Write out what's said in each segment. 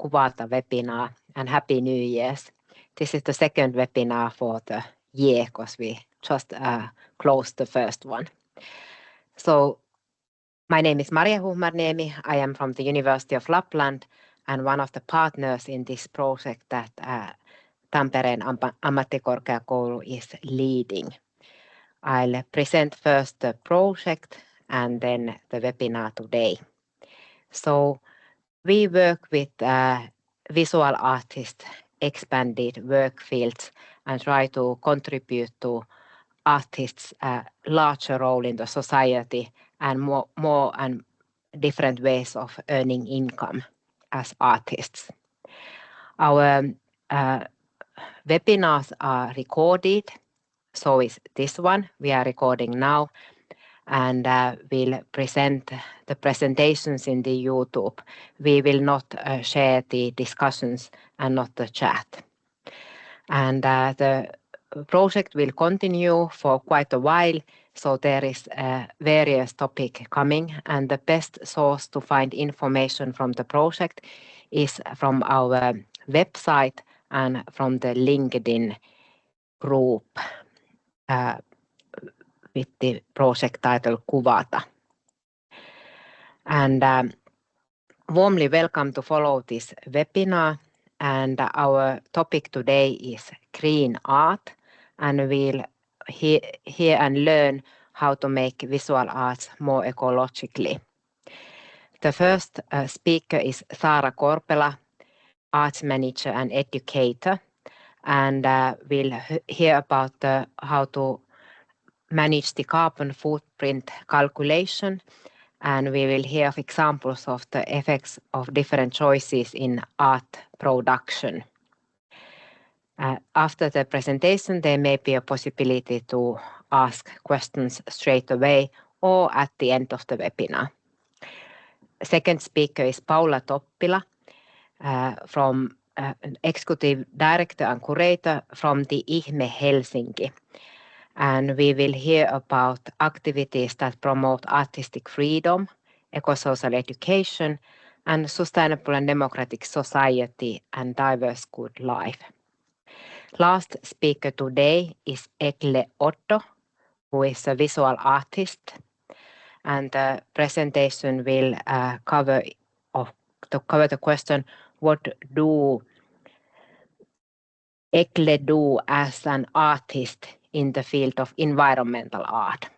KUVATA webinar and Happy New Year's. This is the second webinar for the year because we just closed the first one. So my name is Maria Huhmarniemi. I am from the University of Lapland and one of the partners in this project that Tampereen ammattikorkeakoulu is leading. I'll present first the project and then the webinar today. So we work with visual artists, expanded work fields, and try to contribute to artists' larger role in the society and more and different ways of earning income as artists. Our webinars are recorded, so is this one we are recording now, and we'll present the presentations in the YouTube. We will not share the discussions and not the chat. And the project will continue for quite a while, so there is various topic coming, and the best source to find information from the project is from our website and from the LinkedIn group with the project title KUVATA. And warmly welcome to follow this webinar. And our topic today is green art, and we'll hear and learn how to make visual arts more ecologically. The first speaker is Saara Korpela, arts manager and educator, and we'll hear about how to manage the carbon footprint calculation, and we will hear of examples of the effects of different choices in art production. After the presentation, there may be a possibility to ask questions straight away or at the end of the webinar. Second speaker is Paula Toppila, from Executive Director and Curator from the IHME Helsinki. And we will hear about activities that promote artistic freedom, eco-social education, and sustainable and democratic society and diverse good life. Last speaker today is Egle Oddo, who is a visual artist, and the presentation will cover the question, what do Egle do as an artist in the field of environmental art?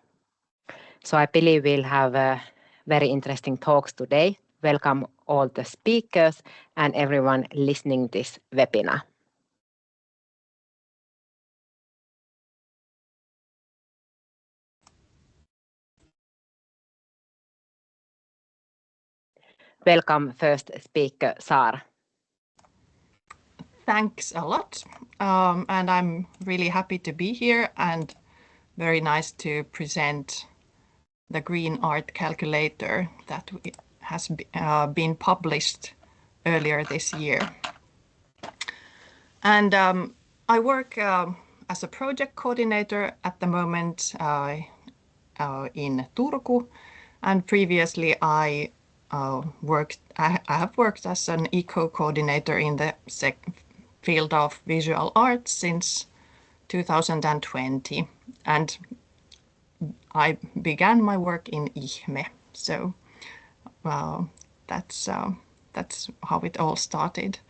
So I believe we'll have very interesting talks today. Welcome all the speakers and everyone listening to this webinar. Welcome first speaker, Saara. Thanks a lot, and I'm really happy to be here and very nice to present the Green Art Calculator that has been published earlier this year. And I work as a project coordinator at the moment in Turku, and previously I have worked as an eco-coordinator in the field of visual arts since 2020, and I began my work in IHME, so that's how it all started.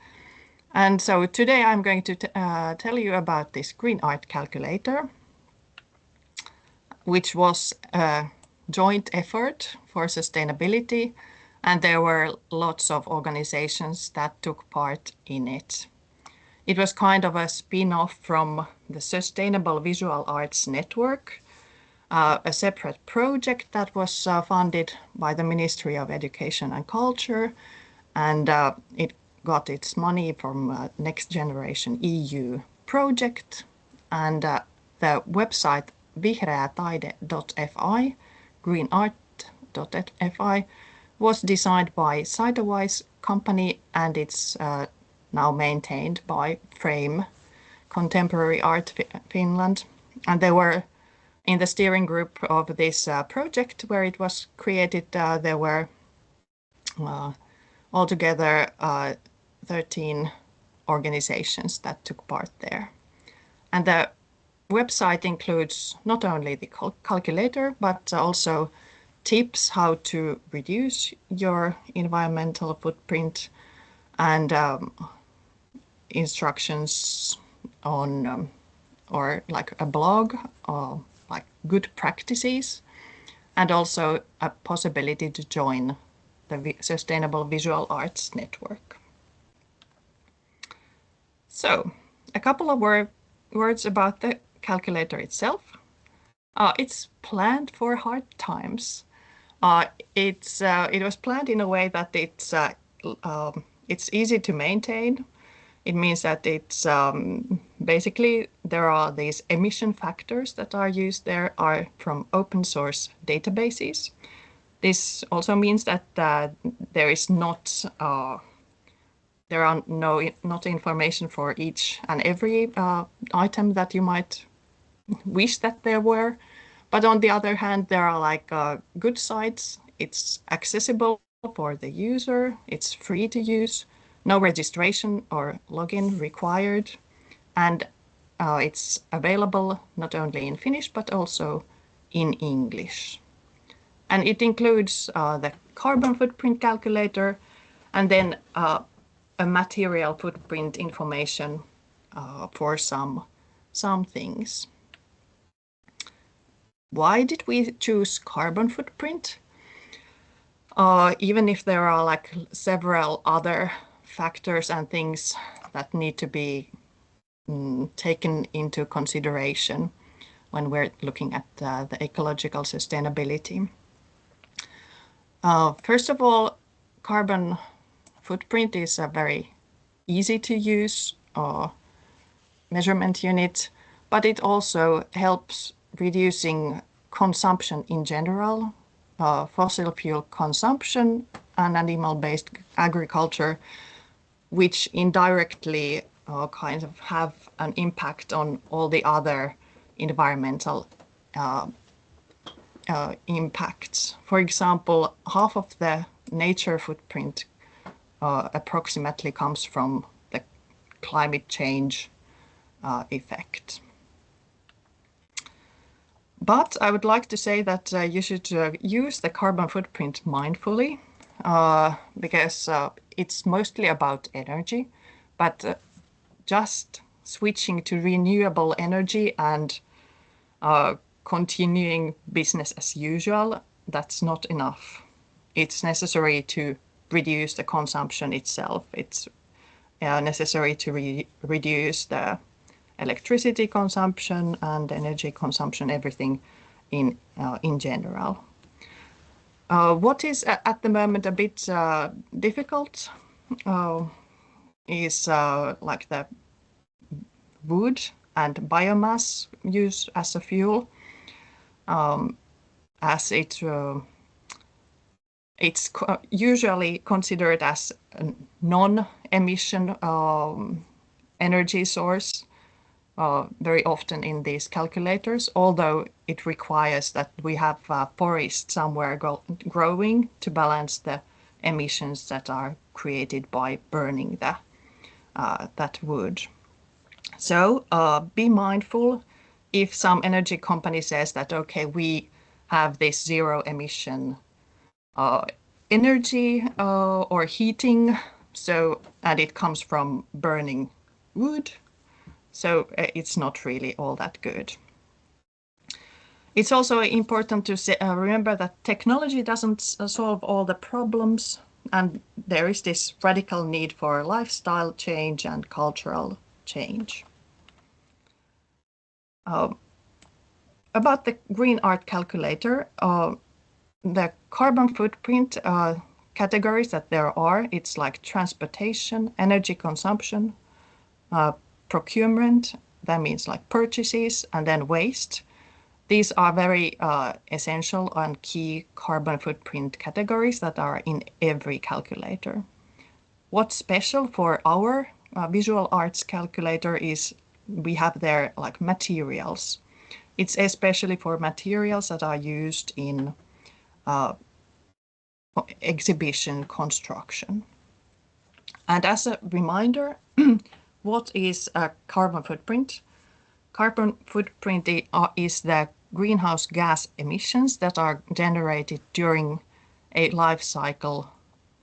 And so today I'm going to tell you about this Green Art Calculator, which was a joint effort for sustainability, and there were lots of organizations that took part in it. It was kind of a spin-off from the Sustainable Visual Arts Network, a separate project that was funded by the Ministry of Education and Culture, and it got its money from Next Generation EU project, and the website Vihreää taide.fi, greenart.fi, was designed by Sidewise company, and it's now maintained by Frame Contemporary Art Finland. And they were in the steering group of this project where it was created. There were altogether 13 organizations that took part there. And the website includes not only the calculator, but also tips how to reduce your environmental footprint and instructions on or like a blog or like good practices, and also a possibility to join the Sustainable Visual Arts Network. So a couple of words about the calculator itself. It's planned for hard times. It was planned in a way that it's easy to maintain. It means that it's basically there are these emission factors that are used there are from open source databases. This also means that there is not not information for each and every item that you might wish that there were. But on the other hand, there are like good sites. It's accessible for the user. It's free to use. No registration or login required. And it's available not only in Finnish, but also in English. And it includes the carbon footprint calculator and then a material footprint information for some things. Why did we choose carbon footprint? Even if there are like several other factors and things that need to be taken into consideration when we're looking at the ecological sustainability. First of all, carbon footprint is a very easy to use measurement unit, but it also helps reducing consumption in general, fossil fuel consumption and animal-based agriculture, which indirectly kind of have an impact on all the other environmental impacts. For example, half of the nature footprint approximately comes from the climate change effect. But I would like to say that you should use the carbon footprint mindfully because it's mostly about energy, but just switching to renewable energy and continuing business as usual, that's not enough. It's necessary to reduce the consumption itself. It's necessary to reduce the electricity consumption and energy consumption, everything in general. What is at the moment a bit difficult is like the wood and biomass used as a fuel, as it's usually considered as a non-emission energy source very often in these calculators, although it requires that we have a forest somewhere growing to balance the emissions that are created by burning that wood. So be mindful if some energy company says that, okay, we have this zero emission energy or heating, and it comes from burning wood. So it's not really all that good. It's also important to remember that technology doesn't solve all the problems, and there is this radical need for lifestyle change and cultural change. About the green art calculator, the carbon footprint categories that there are, it's like transportation, energy consumption, procurement, that means like purchases, and then waste. These are very essential and key carbon footprint categories that are in every calculator. What's special for our visual arts calculator is we have there like materials. It's especially for materials that are used in exhibition construction. And as a reminder, what is a carbon footprint? Carbon footprint is the greenhouse gas emissions that are generated during a life cycle,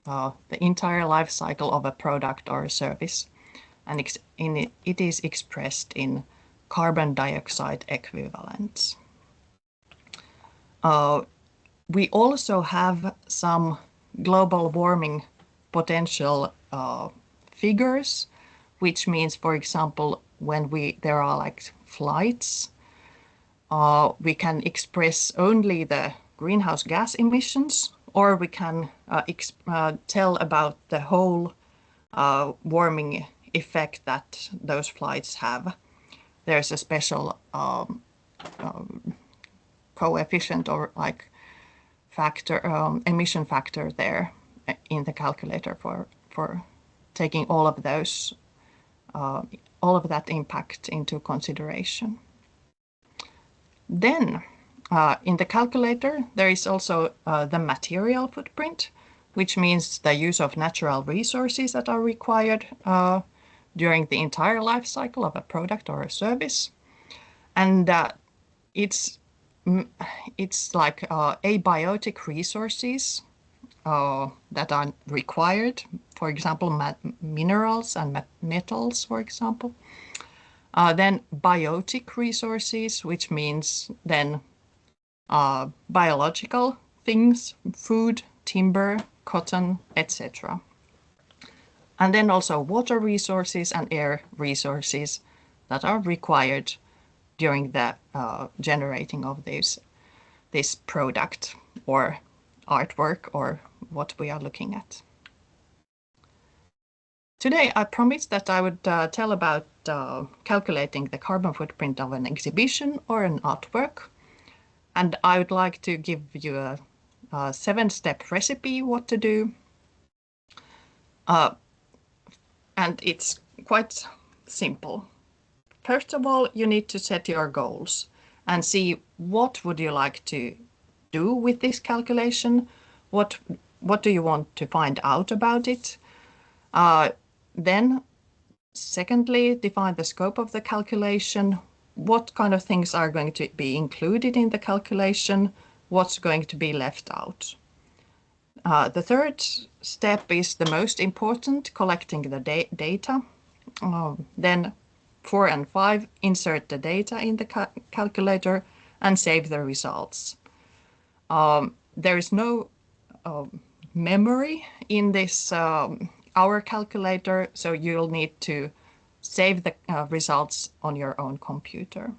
the entire life cycle of a product or a service. And it is expressed in carbon dioxide equivalents. We also have some global warming potential figures, which means, for example, when there are like flights, we can express only the greenhouse gas emissions, or we can tell about the whole warming effect that those flights have. There's a special coefficient or like factor, emission factor there in the calculator for taking all of those, all of that impact into consideration. Then in the calculator, there is also the material footprint, which means the use of natural resources that are required during the entire life cycle of a product or a service. And it's like abiotic resources that are required, for example, minerals and metals, for example. Then biotic resources, which means then biological things, food, timber, cotton, etc. And then also water resources and air resources that are required during the generating of this product or artwork or what we are looking at. Today I promised that I would tell about calculating the carbon footprint of an exhibition or an artwork. And I would like to give you a 7-step recipe what to do. And it's quite simple. First of all, you need to set your goals and see what would you like to do with this calculation. What do you want to find out about it? Then, secondly, define the scope of the calculation. What kind of things are going to be included in the calculation? What's going to be left out? The third step is the most important, collecting the data. Then 4 and 5, insert the data in the calculator and save the results. There is no memory in this hour calculator, so you'll need to save the results on your own computer.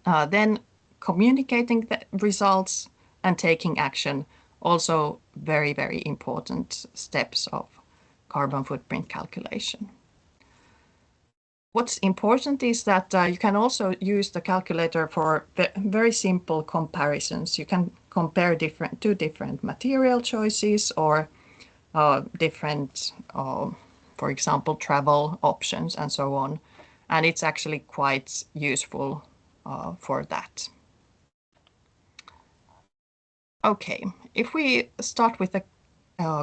Then communicating the results and taking action, also very, very important steps of carbon footprint calculation. What's important is that you can also use the calculator for very simple comparisons. You can compare two different material choices or different, for example, travel options and so on. And it's actually quite useful for that. Okay, if we start with the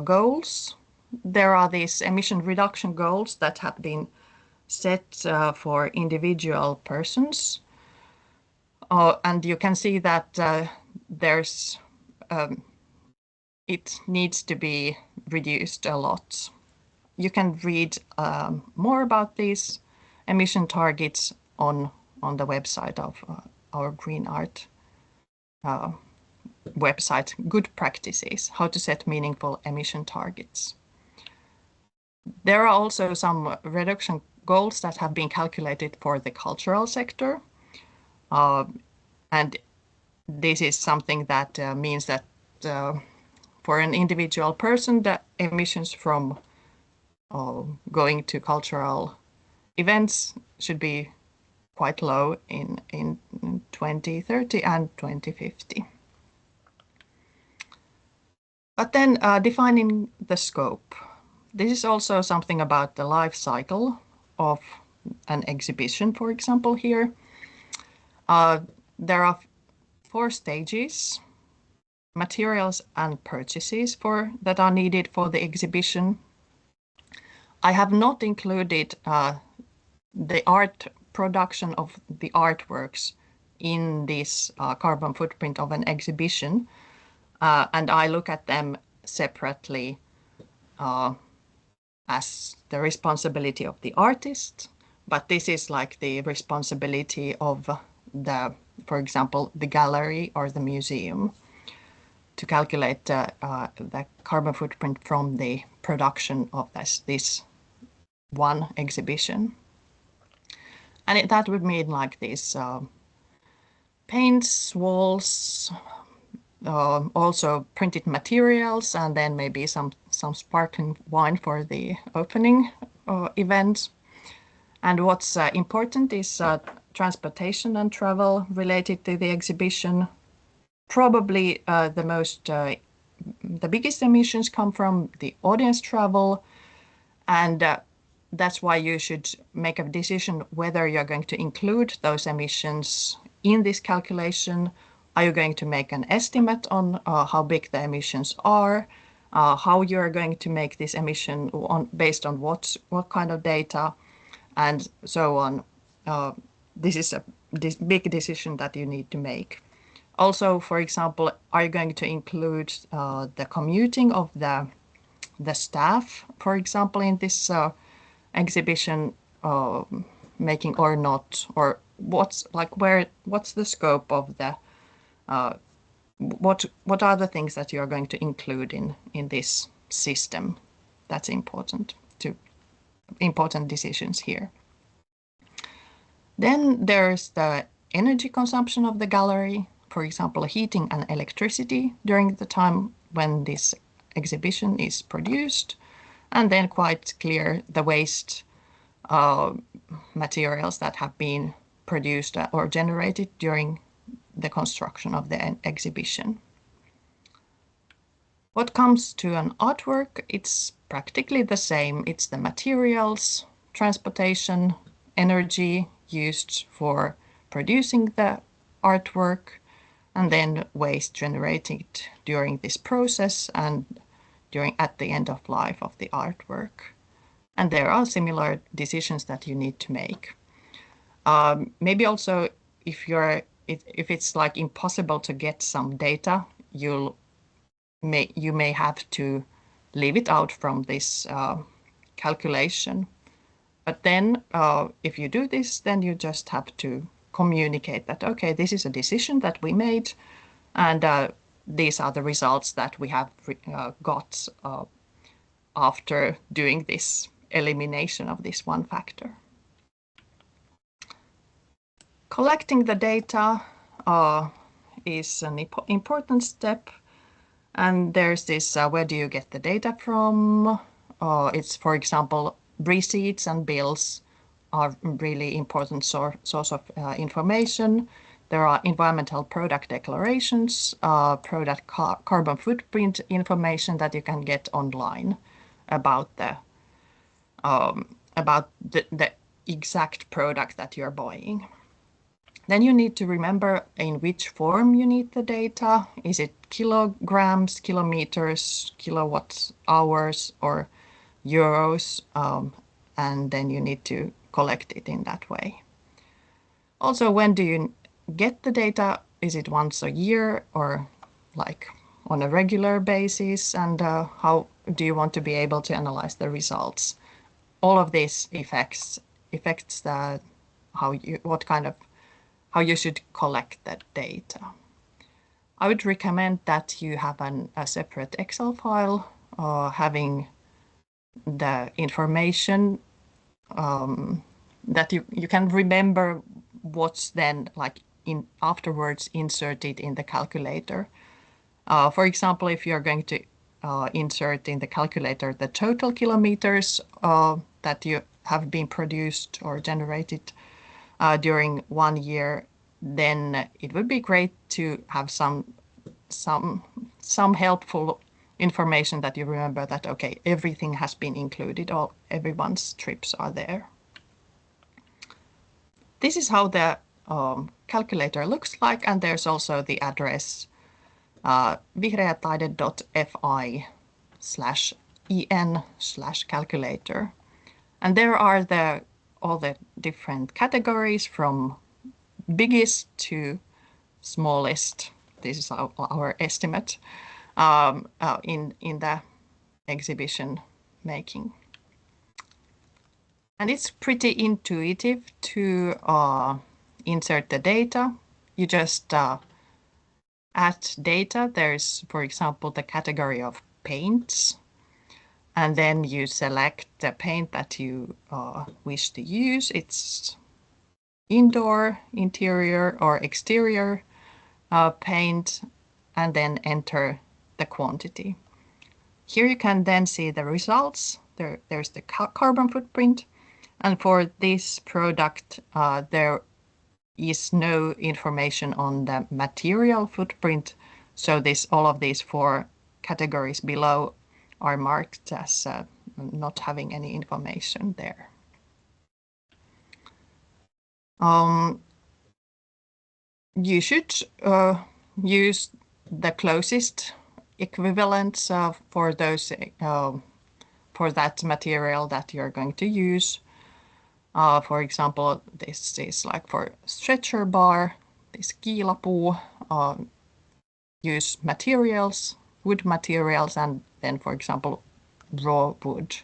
goals, there are these emission reduction goals that have been set for individual persons. And you can see that it needs to be reduced a lot. You can read more about these emission targets on the website of our Green Art website, Good Practices, how to set meaningful emission targets. There are also some reduction goals that have been calculated for the cultural sector. And this is something that means that for an individual person, the emissions from going to cultural events should be quite low in 2030 and 2050. But then defining the scope. This is also something about the life cycle of an exhibition, for example, here. There are 4 stages: materials and purchases that are needed for the exhibition. I have not included the art production of the artworks in this carbon footprint of an exhibition, and I look at them separately as the responsibility of the artist, but this is like the responsibility of the, for example, the gallery or the museum to calculate the carbon footprint from the production of this one exhibition. And that would mean like these paints, walls, also printed materials, and then maybe some sparkling wine for the opening event. And what's important is transportation and travel related to the exhibition. Probably the biggest emissions come from the audience travel, and that's why you should make a decision whether you're going to include those emissions in this calculation. Are you going to make an estimate on how big the emissions are, how you're going to make this emission based on what kind of data, and so on. This is this big decision that you need to make. Also, for example, are you going to include the commuting of the staff, for example, in this exhibition making or not, or what's the scope of the what are the things that you're going to include in this system? That's important decisions here. Then there's the energy consumption of the gallery, for example, heating and electricity during the time when this exhibition is produced, and then quite clear the waste materials that have been produced or generated during the construction of the exhibition. What comes to an artwork, it's practically the same. It's the materials, transportation, energy used for producing the artwork, and then waste generated during this process and at the end of life of the artwork. And there are similar decisions that you need to make. Maybe also if it's like impossible to get some data, you may have to leave it out from this calculation. But then if you do this, then you just have to communicate that, okay, this is a decision that we made, and these are the results that we have got after doing this elimination of this one factor. Collecting the data is an important step, and there's this where do you get the data from? It's, for example, receipts and bills are really important source of information. There are environmental product declarations, product carbon footprint information that you can get online about the exact product that you're buying. Then you need to remember in which form you need the data. Is it kilograms, kilometers, kilowatt hours, or euros? And then you need to collect it in that way. Also, when do you get the data? Is it once a year or like on a regular basis? And how do you want to be able to analyze the results? All of this affects how you should collect that data. I would recommend that you have a separate Excel file having the information that you can remember what's then like afterwards inserted in the calculator. For example, if you're going to insert in the calculator the total kilometers that you have been produced or generated during 1 year, then it would be great to have some helpful information that you remember that, okay, everything has been included, or everyone's trips are there. This is how the calculator looks like, and there's also the address vihreätaide.fi/en/calculator. And there are all the different categories from biggest to smallest. This is our estimate in the exhibition making. And it's pretty intuitive to insert the data. You just add data. There's, for example, the category of paints. And then you select the paint that you wish to use. It's indoor, interior, or exterior paint, and then enter the quantity. Here you can then see the results. There's the carbon footprint. And for this product, there is no information on the material footprint. So all of these 4 categories below are marked as not having any information there. You should use the closest equivalents for those for that material that you're going to use. For example, this is like for stretcher bar, this kiilapuu. Use materials, wood materials, and then, for example, raw wood,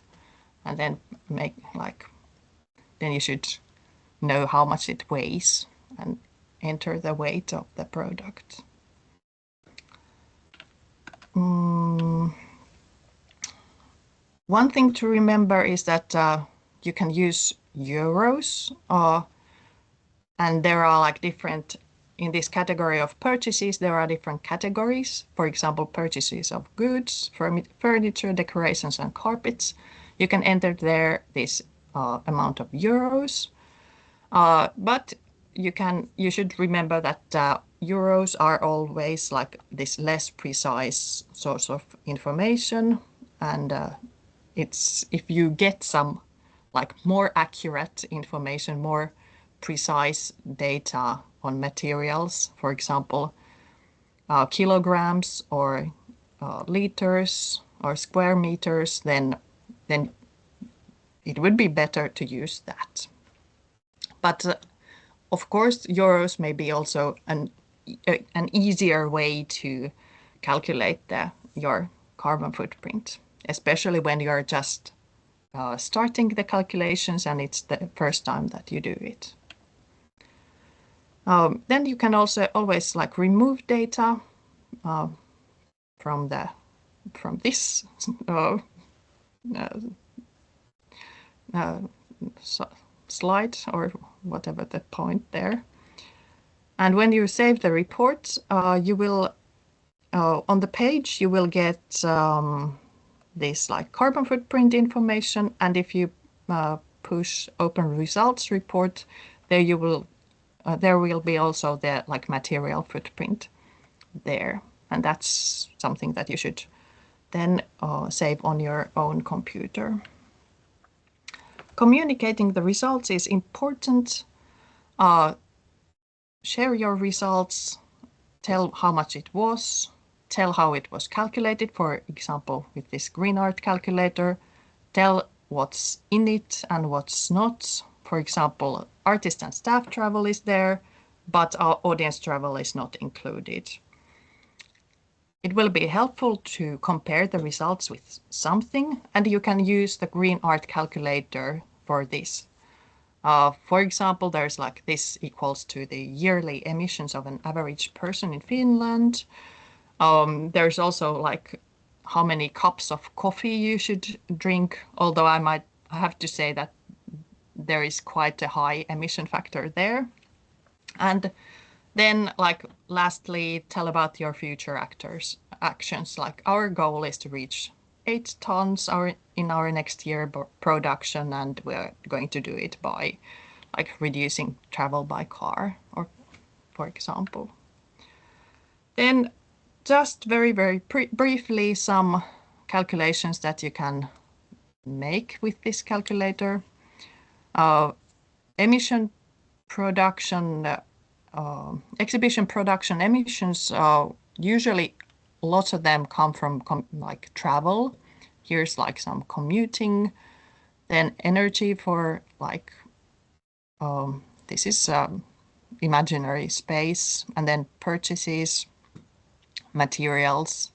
and then then you should know how much it weighs and enter the weight of the product. One thing to remember is that you can use euros, and there are like different, in this category of purchases, there are different categories. For example, purchases of goods, furniture, decorations, and carpets. You can enter there this amount of euros, but you should remember that euros are always like this less precise source of information, and if you get some like more accurate information, more precise data on materials, for example, kilograms or liters or square meters, then it would be better to use that. But of course, euros may be also an easier way to calculate your carbon footprint, especially when you're just starting the calculations and it's the first time that you do it. Then you can also always like remove data from this slide or whatever the point there. And when you save the report, you will on the page you will get this like carbon footprint information, and if you push open results report, there will be also the like material footprint there, and that's something that you should then save on your own computer. Communicating the results is important. Share your results, tell how much it was, tell how it was calculated, for example, with this green art calculator, tell what's in it and what's not. For example, artist and staff travel is there, but our audience travel is not included. It will be helpful to compare the results with something, and you can use the green art calculator for this. For example, there's like this equals to the yearly emissions of an average person in Finland. There's also like how many cups of coffee you should drink, although I have to say that there is quite a high emission factor there. And then like lastly, tell about your future actions. Like our goal is to reach 8 tons in our next year production, and we're going to do it by like reducing travel by car, or for example. Then just very, very briefly, some calculations that you can make with this calculator. Emission production, exhibition production emissions, usually lots of them come from like travel. Here's like some commuting. Then energy for like, this is imaginary space, and then purchases, materials,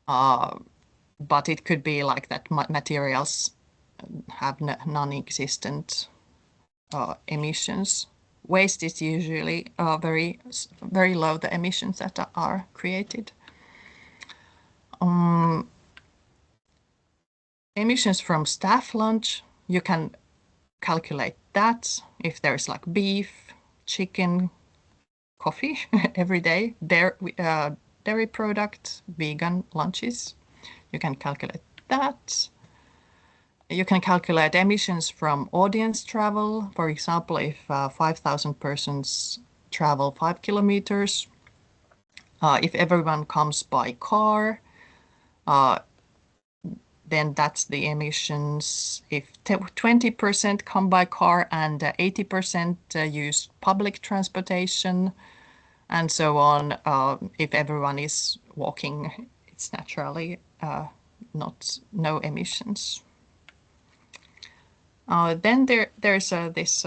but it could be like that materials have non-existent emissions. Waste is usually very low, the emissions that are created. Emissions from staff lunch, you can calculate that if there's like beef, chicken, coffee every day, dairy products, vegan lunches, you can calculate that. You can calculate emissions from audience travel. For example, if 5,000 persons travel 5 kilometers, if everyone comes by car, then that's the emissions. If 20% come by car and 80% use public transportation, and so on, if everyone is walking, it's naturally no emissions. Then there's this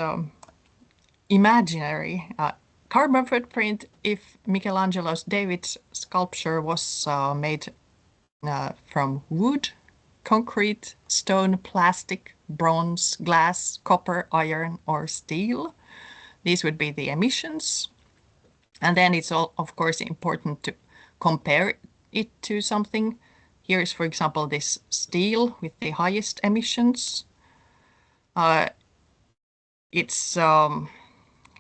imaginary carbon footprint. If Michelangelo's David sculpture was made from wood, concrete, stone, plastic, bronze, glass, copper, iron, or steel, these would be the emissions. And then it's of course important to compare it to something. Here is, for example, this steel with the highest emissions. It's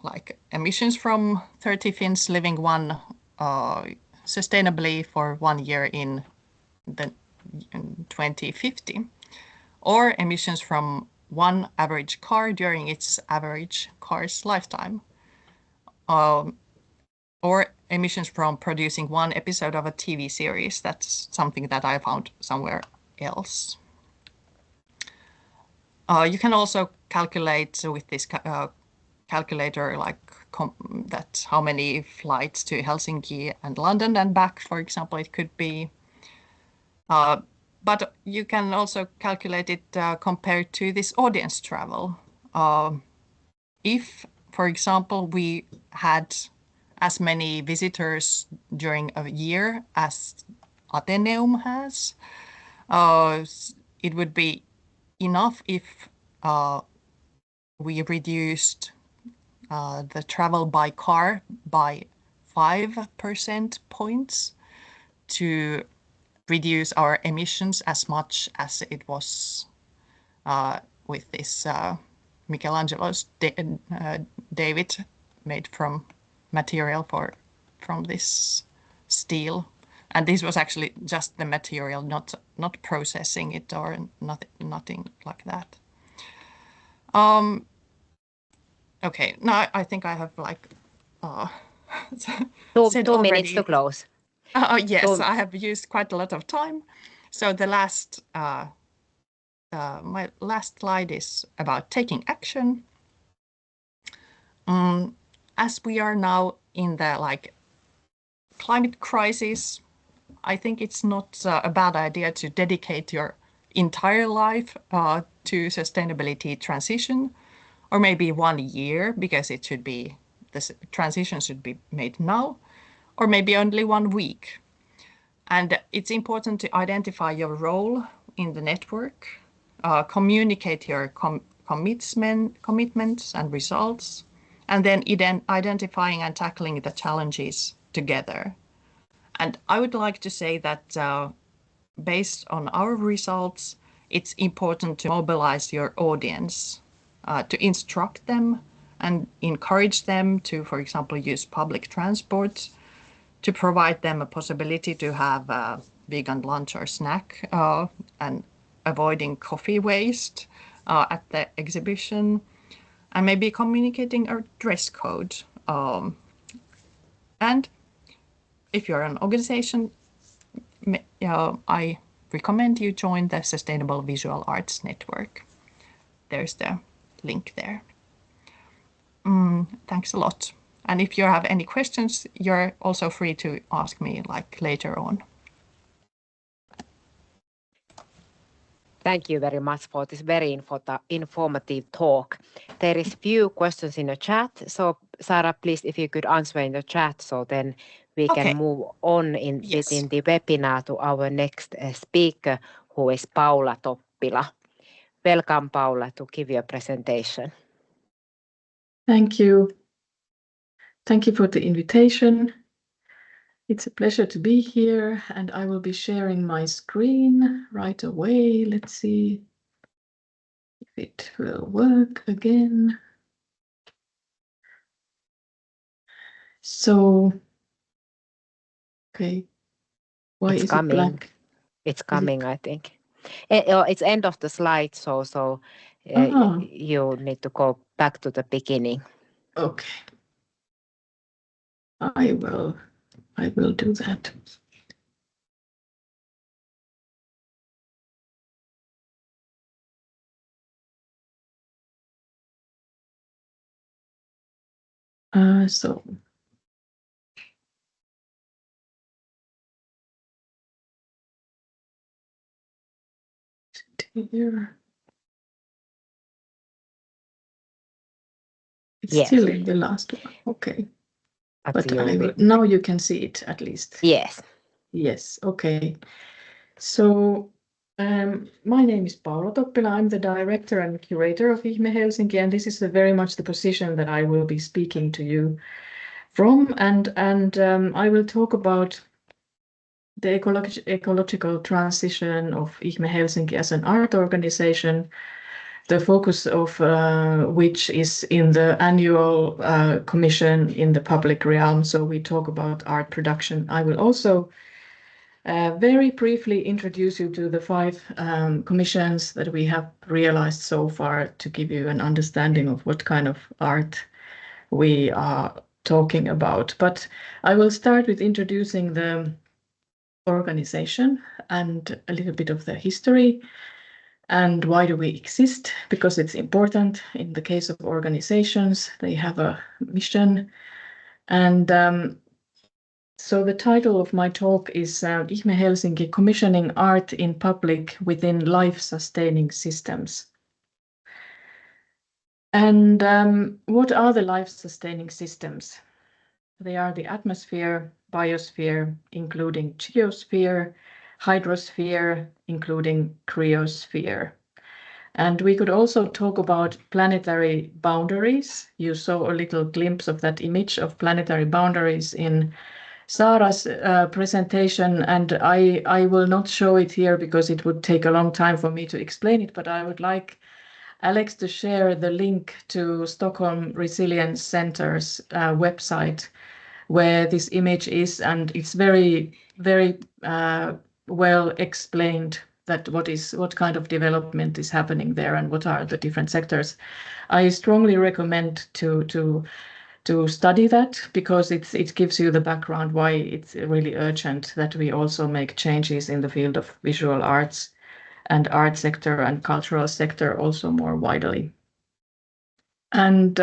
like emissions from 30 Finns living sustainably for 1 year in 2050, or emissions from one average car during its average car's lifetime, or emissions from producing one episode of a TV series. That's something that I found somewhere else. You can also calculate with this calculator like that how many flights to Helsinki and London and back, for example, it could be. But you can also calculate it compared to this audience travel. If, for example, we had as many visitors during a year as Atheneum has, it would be enough if we reduced the travel by car by 5% points to reduce our emissions as much as it was with this Michelangelo's David made from material from this steel. And this was actually just the material, not processing it or nothing like that. Okay, now I think I have like said 2 already. minutes to close. Yes, I have used quite a lot of time. So the last, my last slide is about taking action. As we are now in the climate crisis, I think it's not a bad idea to dedicate your entire life to sustainability transition, or maybe 1 year, because this transition should be made now, or maybe only 1 week. And it's important to identify your role in the network, communicate your commitments and results, and then identifying and tackling the challenges together. And I would like to say that based on our results, it's important to mobilize your audience, to instruct them and encourage them to, for example, use public transport, to provide them a possibility to have a vegan lunch or snack, and avoiding coffee waste at the exhibition, and maybe communicating a dress code. And if you're an organization, I recommend you join the Sustainable Visual Arts Network. There's the link there. Thanks a lot. And if you have any questions, you're also free to ask me later on. Thank you very much for this very informative talk. There is few questions in the chat, so Saara, please, if you could answer in the chat, so then we can move on within the webinar to our next speaker, who is Paula Toppila. Welcome, Paula, to give your presentation. Thank you. Thank you for the invitation. It's a pleasure to be here, and I will be sharing my screen right away. Let's see if it will work again. So, okay. Why is it blank? It's coming, I think. It's end of the slide, so you need to go back to the beginning. Okay. I will do that. So here. It's still in the last one. Okay. But now you can see it at least. Yes. Yes. Okay. So my name is Paula Toppila. I'm the director and curator of Ihme Helsinki, and this is very much the position that I will be speaking to you from. And I will talk about the ecological transition of Ihme Helsinki as an art organization, the focus of which is in the annual commission in the public realm. So we talk about art production. I will also very briefly introduce you to the 5 commissions that we have realized so far to give you an understanding of what kind of art we are talking about. But I will start with introducing the organization and a little bit of the history and why do we exist, because it's important in the case of organizations. They have a mission. And so the title of my talk is Ihme Helsinki, Commissioning Art in Public Within Life-Sustaining Systems. And what are the life-sustaining systems? They are the atmosphere, biosphere, including geosphere, hydrosphere, including cryosphere. And we could also talk about planetary boundaries. You saw a little glimpse of that image of planetary boundaries in Saara's presentation, and I will not show it here because it would take a long time for me to explain it, but I would like Alex to share the link to Stockholm Resilience Center's website where this image is, and it's very, very well explained that what kind of development is happening there and what are the different sectors. I strongly recommend to study that because it gives you the background why it's really urgent that we also make changes in the field of visual arts and art sector and cultural sector also more widely. And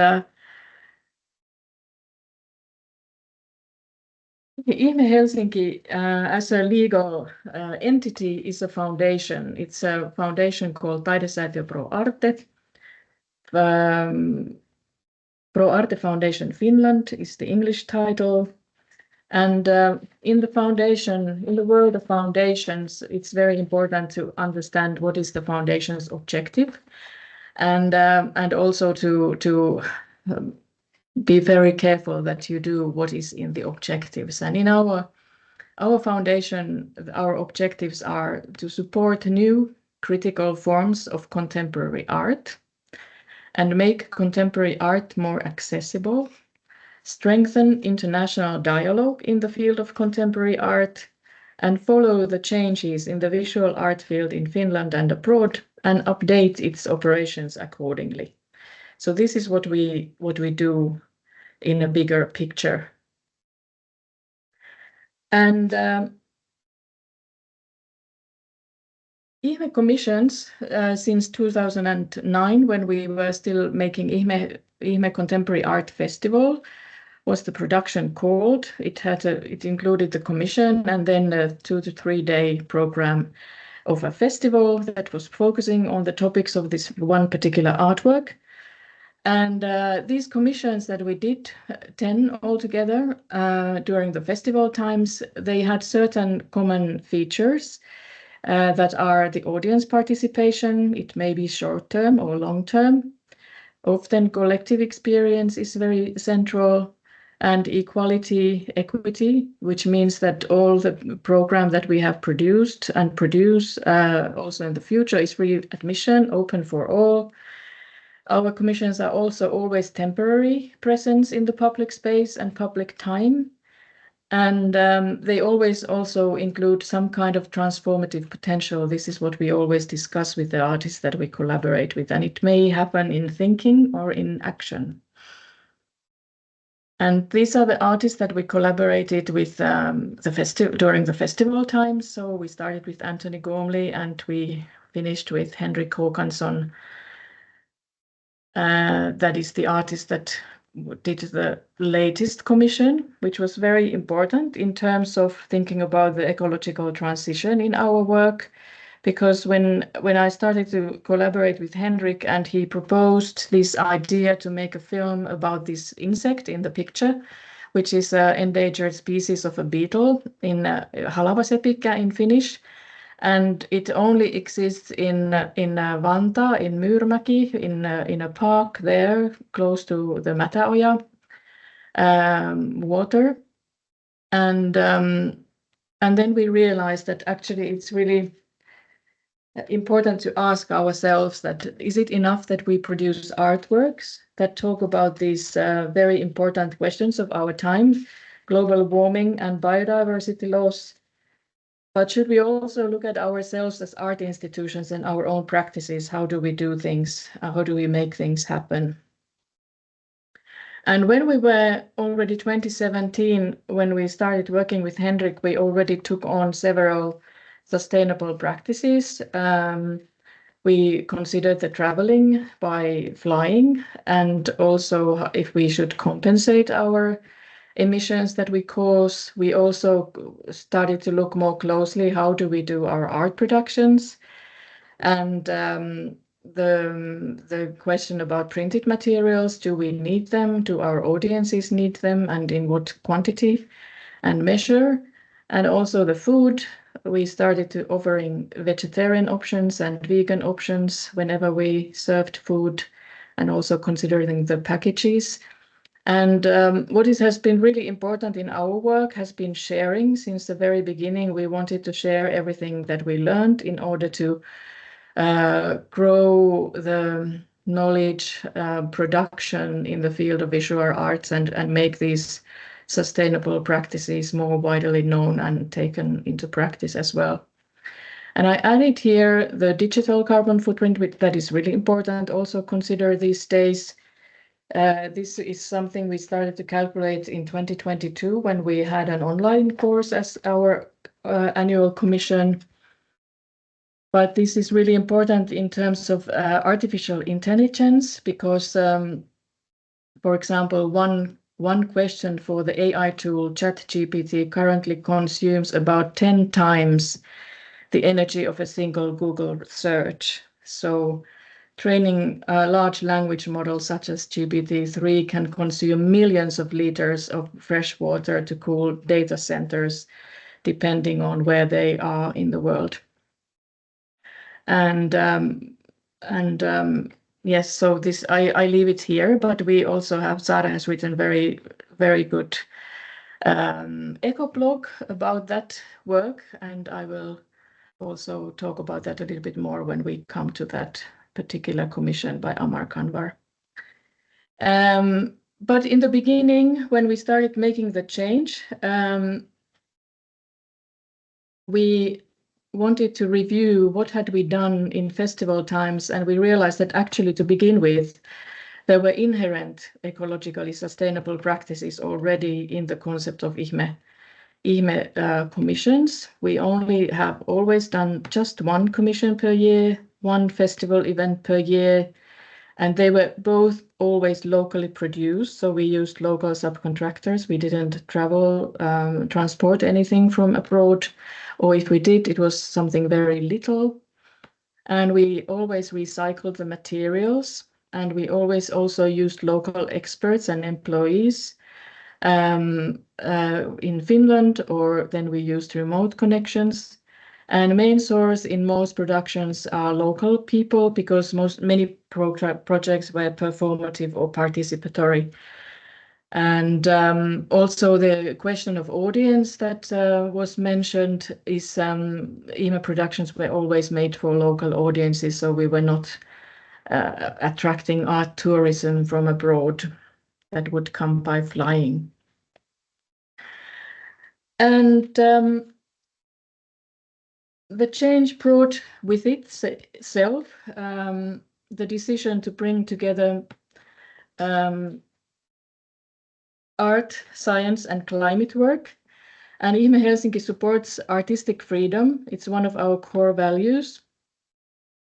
Ihme Helsinki as a legal entity is a foundation. It's a foundation called Taidesäätiö Pro Arte. Pro Arte Foundation Finland is the English title. And in the foundation, in the world of foundations, it's very important to understand what is the foundation's objective, and also to be very careful that you do what is in the objectives. And in our foundation, our objectives are to support new critical forms of contemporary art and make contemporary art more accessible, strengthen international dialogue in the field of contemporary art, and follow the changes in the visual art field in Finland and abroad, and update its operations accordingly. So this is what we do in a bigger picture. And Ihme commissions since 2009, when we were still making Ihme Contemporary Art Festival, was the production called. It included the commission and then a 2 to 3 day program of a festival that was focusing on the topics of this one particular artwork. And these commissions that we did, 10 altogether, during the festival times, they had certain common features that are the audience participation. It may be short-term or long-term. Often collective experience is very central, and equity, which means that all the program that we have produced and produce also in the future is free admission, open for all. Our commissions are also always temporary presence in the public space and public time. And they always also include some kind of transformative potential. This is what we always discuss with the artists that we collaborate with, and it may happen in thinking or in action. And these are the artists that we collaborated with during the festival time. So we started with Anthony Gormley and we finished with Henrik Håkansson. That is the artist that did the latest commission, which was very important in terms of thinking about the ecological transition in our work. Because when I started to collaborate with Henrik and he proposed this idea to make a film about this insect in the picture, which is an endangered species of a beetle in halavasepikkä in Finnish, and it only exists in Vantaa, in Myyrmäki, in a park there close to the Mätäoja water, and then we realized that actually it's really important to ask ourselves that is it enough that we produce artworks that talk about these very important questions of our time, global warming and biodiversity loss, but should we also look at ourselves as art institutions and our own practices? How do we do things? How do we make things happen? And when we were already 2017, when we started working with Henrik, we already took on several sustainable practices. We considered the traveling by flying and also if we should compensate our emissions that we cause. We also started to look more closely how do we do our art productions, and the question about printed materials, do we need them, do our audiences need them, and in what quantity and measure, and also the food. We started to offering vegetarian options and vegan options whenever we served food, and also considering the packages. And what has been really important in our work has been sharing. Since the very beginning, we wanted to share everything that we learned in order to grow the knowledge production in the field of visual arts and make these sustainable practices more widely known and taken into practice as well. And I added here the digital carbon footprint, which that is really important. Also consider these days. This is something we started to calculate in 2022 when we had an online course as our annual commission. But this is really important in terms of artificial intelligence because, for example, one question for the AI tool ChatGPT currently consumes about 10 times the energy of a single Google search. So training a large language model such as GPT-3 can consume millions of liters of fresh water to cool data centers, depending on where they are in the world. And yes, so this I leave it here, but we also have, Saara has written very, very good eco-blog about that work, and I will also talk about that a little bit more when we come to that particular commission by Amar Kanwar. But in the beginning, when we started making the change, we wanted to review what had we done in festival times, and we realized that actually to begin with, there were inherent ecologically sustainable practices already in the concept of IHME commissions. We only have always done just one commission per year, one festival event per year, and they were both always locally produced. So we used local subcontractors. We didn't transport anything from abroad. or if we did, it was something very little. And we always recycled the materials, and we always also used local experts and employees in Finland, or then we used remote connections. And main source in most productions are local people, because many projects were performative or participatory. And also the question of audience that was mentioned is IME productions were always made for local audiences, so we were not attracting art tourism from abroad that would come by flying. And the change brought with itself the decision to bring together art, science, and climate work. And IME Helsinki supports artistic freedom. It's one of our core values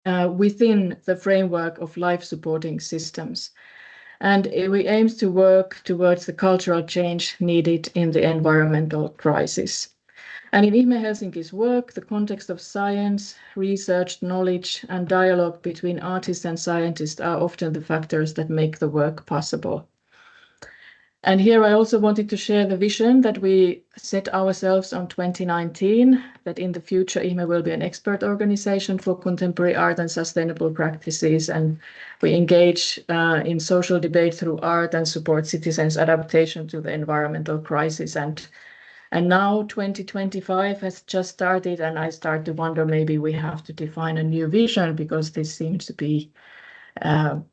within the framework of life-supporting systems. And we aim to work towards the cultural change needed in the environmental crisis. And in IME Helsinki's work, the context of science, research, knowledge, and dialogue between artists and scientists are often the factors that make the work possible. And here I also wanted to share the vision that we set ourselves on 2019, that in the future IME will be an expert organization for contemporary art and sustainable practices, and we engage in social debate through art and support citizens' adaptation to the environmental crisis. And now 2025 has just started, and I start to wonder maybe we have to define a new vision, because this seems to be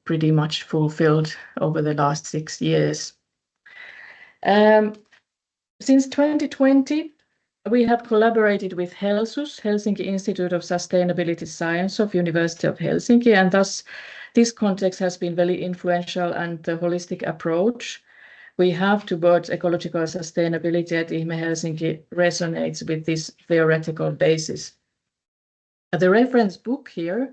pretty much fulfilled over the last 6 years. Since 2020, we have collaborated with HELSUS, Helsinki Institute of Sustainability Science of University of Helsinki, and thus this context has been very influential, and the holistic approach we have towards ecological sustainability at IME Helsinki resonates with this theoretical basis. The reference book here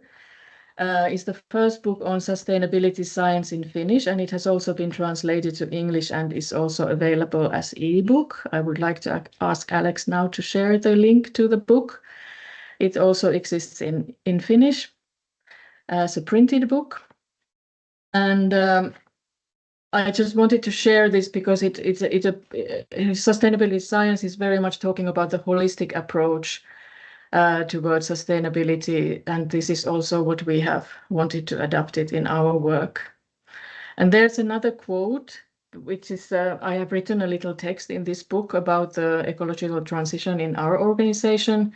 is the first book on sustainability science in Finnish, and it has also been translated to English and is also available as e-book. I would like to ask Alex now to share the link to the book. It also exists in Finnish as a printed book. And I just wanted to share this because sustainability science is very much talking about the holistic approach towards sustainability, and this is also what we have wanted to adapt it in our work. And there's another quote, which is I have written a little text in this book about the ecological transition in our organization,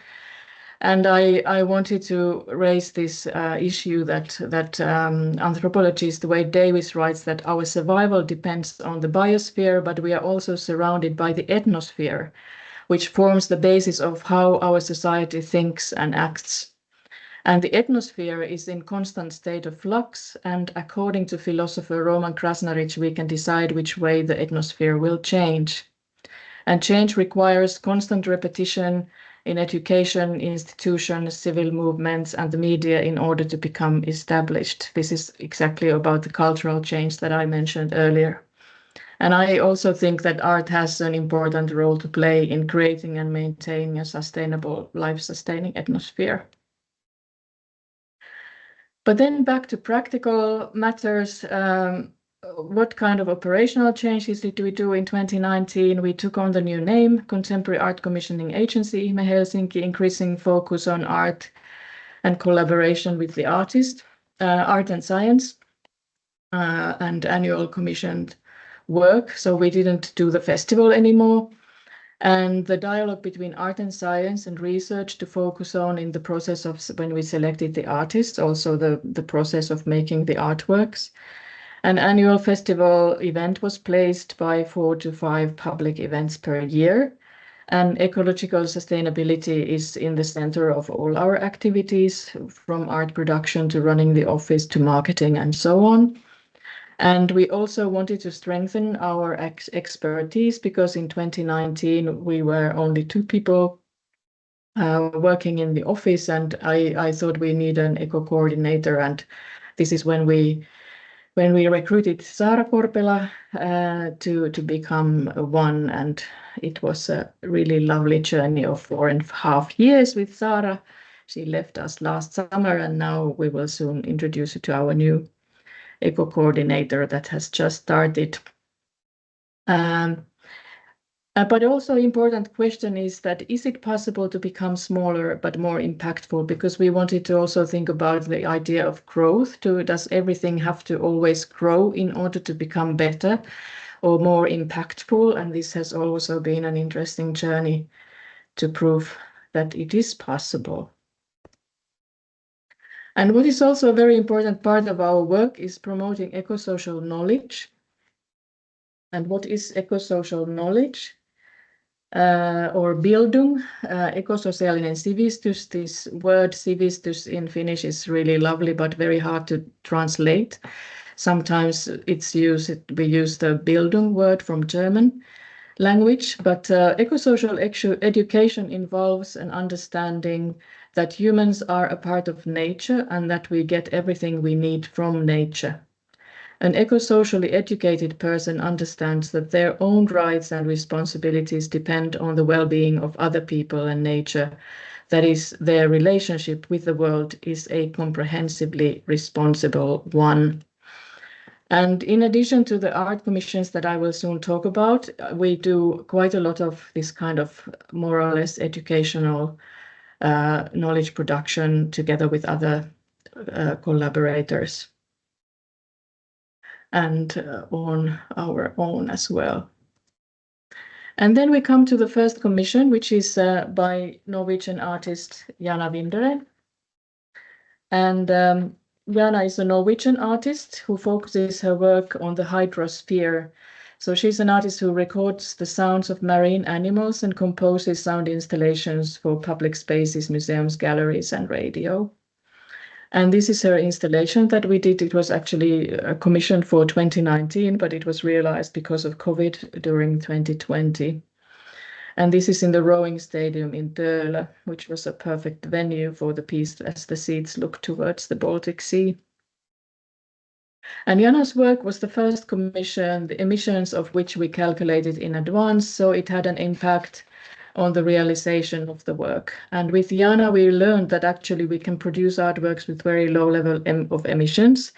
and I wanted to raise this issue that anthropologist Wade Davis writes that our survival depends on the biosphere, but we are also surrounded by the ethnosphere, which forms the basis of how our society thinks and acts. And the ethnosphere is in constant state of flux, and according to philosopher Roman Krasnarich, we can decide which way the ethnosphere will change. And change requires constant repetition in education, institutions, civil movements, and the media in order to become established. This is exactly about the cultural change that I mentioned earlier. And I also think that art has an important role to play in creating and maintaining a sustainable, life-sustaining atmosphere. But then back to practical matters, what kind of operational changes did we do in 2019? We took on the new name, Contemporary Art Commissioning Agency, IME Helsinki, increasing focus on art and collaboration with the artist, art and science, and annual commissioned work. So we didn't do the festival anymore. And the dialogue between art and science and research to focus on in the process of when we selected the artists, also the process of making the artworks. An annual festival event was placed by 4 to 5 public events per year. And ecological sustainability is in the center of all our activities, from art production to running the office to marketing and so on. And we also wanted to strengthen our expertise, because in 2019 we were only 2 people working in the office, and I thought we need an eco coordinator, and this is when we when we recruited Saara Korpela to become one, and it was a really lovely journey of 4.5 years with Saara. She left us last summer, and now we will soon introduce you to our new eco-coordinator that has just started. But also important question is that is it possible to become smaller but more impactful? Because we wanted to also think about the idea of growth. Does everything have to always grow in order to become better or more impactful? And this has also been an interesting journey to prove that it is possible. And what is also a very important part of our work is promoting eco-social knowledge. And what is eco-social knowledge? Or Bildung, ekososiaalinen sivistys. This word sivistys in Finnish is really lovely, but very hard to translate. Sometimes we use the Bildung word from German language, but eco-social education involves an understanding that humans are a part of nature and that we get everything we need from nature. An eco-socially educated person understands that their own rights and responsibilities depend on the well-being of other people and nature. That is, their relationship with the world is a comprehensively responsible one. And in addition to the art commissions that I will soon talk about, we do quite a lot of this kind of more or less educational knowledge production together with other collaborators. And on our own as well. And then we come to the first commission, which is by Norwegian artist Jana Vinderen. And Jana is a Norwegian artist who focuses her work on the hydrosphere. So she's an artist who records the sounds of marine animals and composes sound installations for public spaces, museums, galleries, and radio. And this is her installation that we did. It was actually commissioned for 2019, but it was realized because of COVID during 2020. And this is in the rowing stadium in Töölö, which was a perfect venue for the piece as the seats look towards the Baltic Sea. And Jana's work was the first commission, the emissions of which we calculated in advance, so it had an impact on the realization of the work. And with Jana, we learned that actually we can produce artworks with very low level of emissions,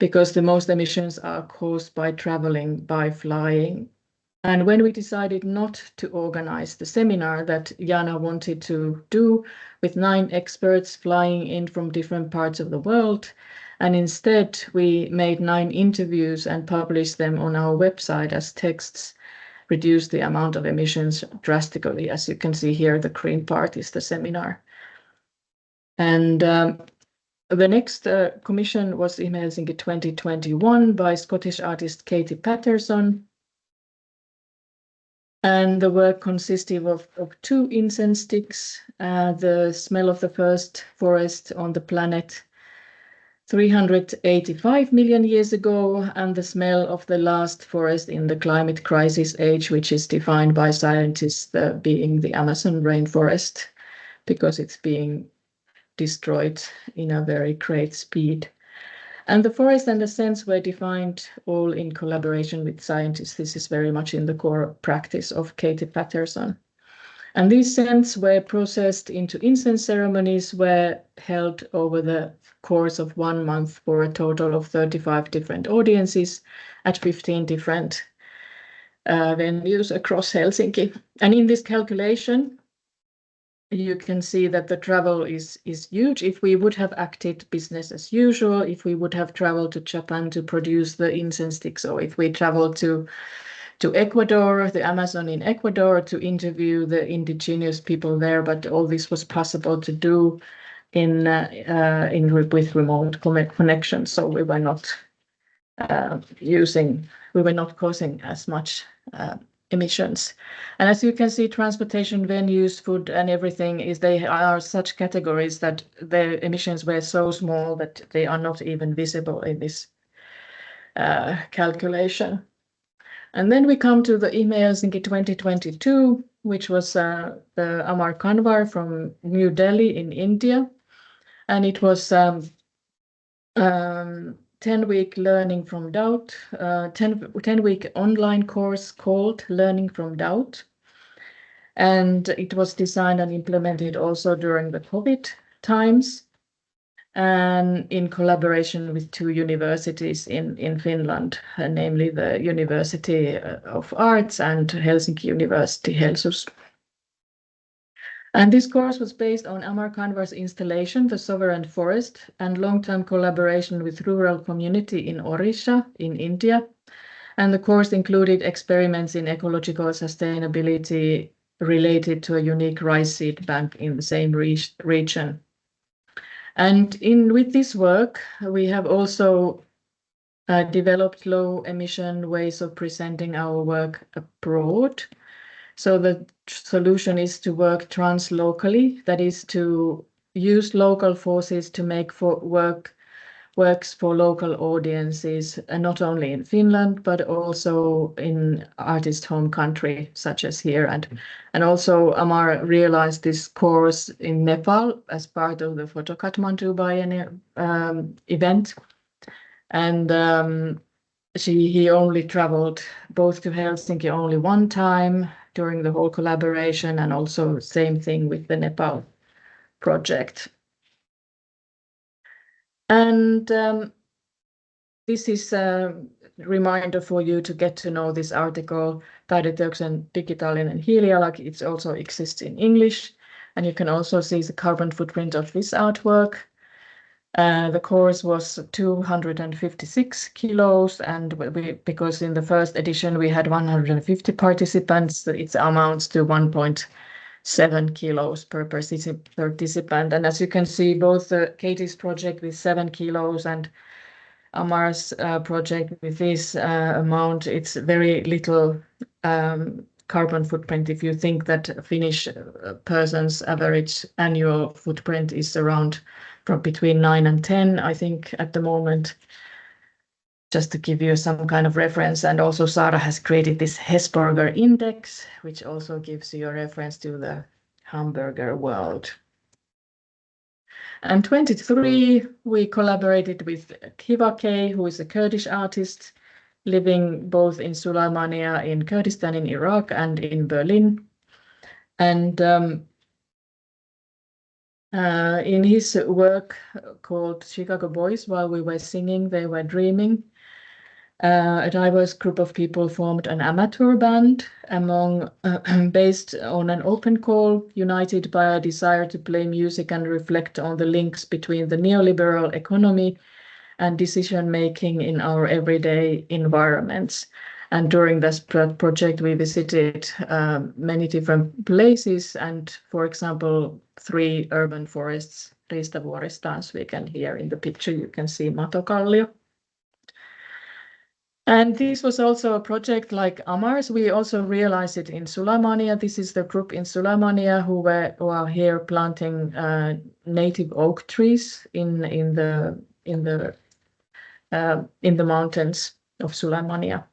because the most emissions are caused by traveling, by flying. And when we decided not to organize the seminar that Jana wanted to do with 9 experts flying in from different parts of the world, and instead we made 9 interviews and published them on our website as texts, reduce the amount of emissions drastically. As you can see here, the green part is the seminar. And the next commission was in Helsinki 2021 by Scottish artist Katie Patterson. And the work consisted of 2 incense sticks, the smell of the first forest on the planet 385 million years ago, and the smell of the last forest in the climate crisis age, which is defined by scientists being the Amazon rainforest, because it's being destroyed in a very great speed. And the forest and the scents were defined all in collaboration with scientists. This is very much in the core practice of Katie Patterson. And these scents were processed into incense ceremonies, were held over the course of 1 month for a total of 35 different audiences at 15 different venues across Helsinki. And in this calculation, you can see that the travel is huge. If we would have acted business as usual, if we would have traveled to Japan to produce the incense sticks, or if we traveled to Ecuador, the Amazon in Ecuador, to interview the indigenous people there, but all this was possible to do with remote connection. So we were not causing as much emissions. And as you can see, transportation, venues, food, and everything they are such categories that the emissions were so small that they are not even visible in this calculation. And then we come to the IHME Helsinki 2022, which was the Amar Kanwar from New Delhi in India. And it was 10-week learning from doubt, 10-week online course called Learning from Doubt. And it was designed and implemented also during the COVID times and in collaboration with 2 universities in Finland, namely the University of Arts and Helsinki University, Helsus. And this course was based on Amar Kanwar's installation, The Sovereign Forest, and long-term collaboration with rural community in Orissa in India. And the course included experiments in ecological sustainability related to a unique rice seed bank in the same region. And with this work, we have also developed low emission ways of presenting our work abroad. So the solution is to work translocally, that is to use local forces to make works for local audiences, and not only in Finland, but also in artist home country, such as here. And also Amar realized this course in Nepal as part of the Photo Kathmandu Biennial event. And he only traveled both to Helsinki only one time during the whole collaboration, and also same thing with the Nepal project. And this is a reminder for you to get to know this article, Taideteoksen digitaalinen hiilijalanjälki. It also exists in English, and you can also see the carbon footprint of this artwork. The course was 256 kilos, and because in the first edition we had 150 participants, it amounts to 1.7 kilos per participant. And as you can see, both Katie's project with 7 kilos and Amar's project with this amount, it's very little carbon footprint. If you think that Finnish person's average annual footprint is around from between 9 and 10, I think at the moment, just to give you some kind of reference. And also Saara has created this Hesburger index, which also gives you a reference to the hamburger world. And 23, we collaborated with Kivake, who is a Kurdish artist living both in Sulaimania in Kurdistan in Iraq and in Berlin. And in his work called Chicago Boys, While We Were Singing, They Were Dreaming, a diverse group of people formed an amateur band based on an open call, united by a desire to play music and reflect on the links between the neoliberal economy and decision-making in our everyday environments. And during this project, we visited many different places, and for example, 3 urban forests, Riistavuorista, as we can hear in the picture, you can see Matokallio. And this was also a project like Amar's. We also realized it in Sulaimania. This is the group in Sulaimania who are here planting native oak trees in the mountains of Sulaimania.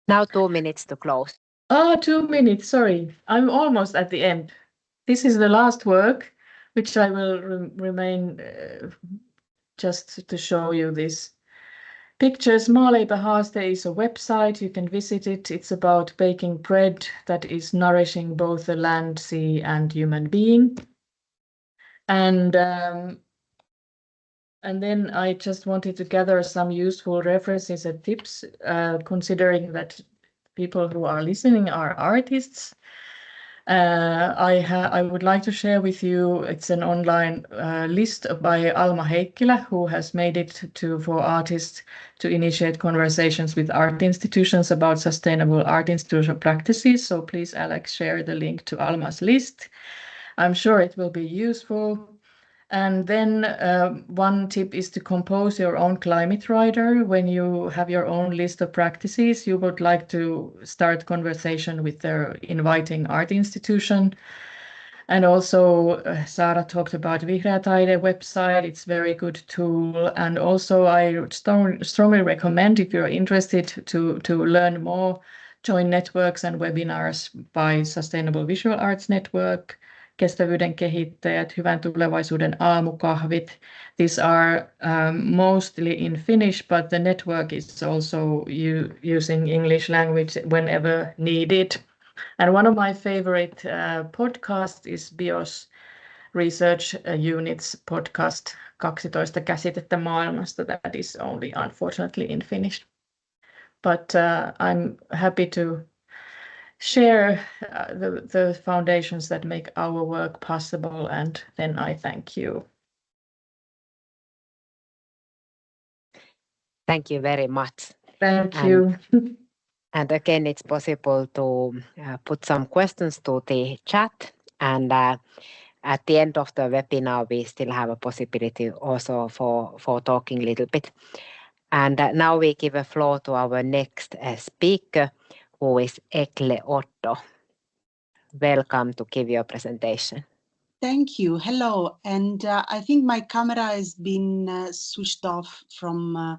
Now 2 minutes to close. 2 minutes, sorry. I'm almost at the end. This is the last work, which I will remain just to show you this. Pictures. Maaleipähaaste is a website. You can visit it. It's about baking bread that is nourishing both the land, sea, and human being. And then I just wanted to gather some useful references and tips, considering that people who are listening are artists. I would like to share with you, it's an online list by Alma Heikkilä, who has made it for artists to initiate conversations with art institutions about sustainable art institutional practices. So please, Alex, share the link to Alma's list. I'm sure it will be useful. And then one tip is to compose your own climate rider. When you have your own list of practices, you would like to start conversation with their inviting art institution. And also Saara talked about Vihreää website. It's a very good tool. And also I strongly recommend, if you're interested to learn more, join networks and webinars by Sustainable Visual Arts Network, kestävyyden kehittäjät, hyvän tulevaisuuden aamukahvit. These are mostly in Finnish, but the network is also using English language whenever needed. And one of my favorite podcasts is BIOS Research Unit's podcast 12 käsitettä maailmasta. That is only unfortunately in Finnish. But I'm happy to share the foundations that make our work possible, and then I thank you. Thank you very much. Thank you. And again, it's possible to put some questions to the chat, and at the end of the webinar, we still have a possibility also for talking a little bit. And now we give a floor to our next speaker, who is Egle Oddo. Welcome to give your presentation. Thank you. Hello. And I think my camera has been switched off from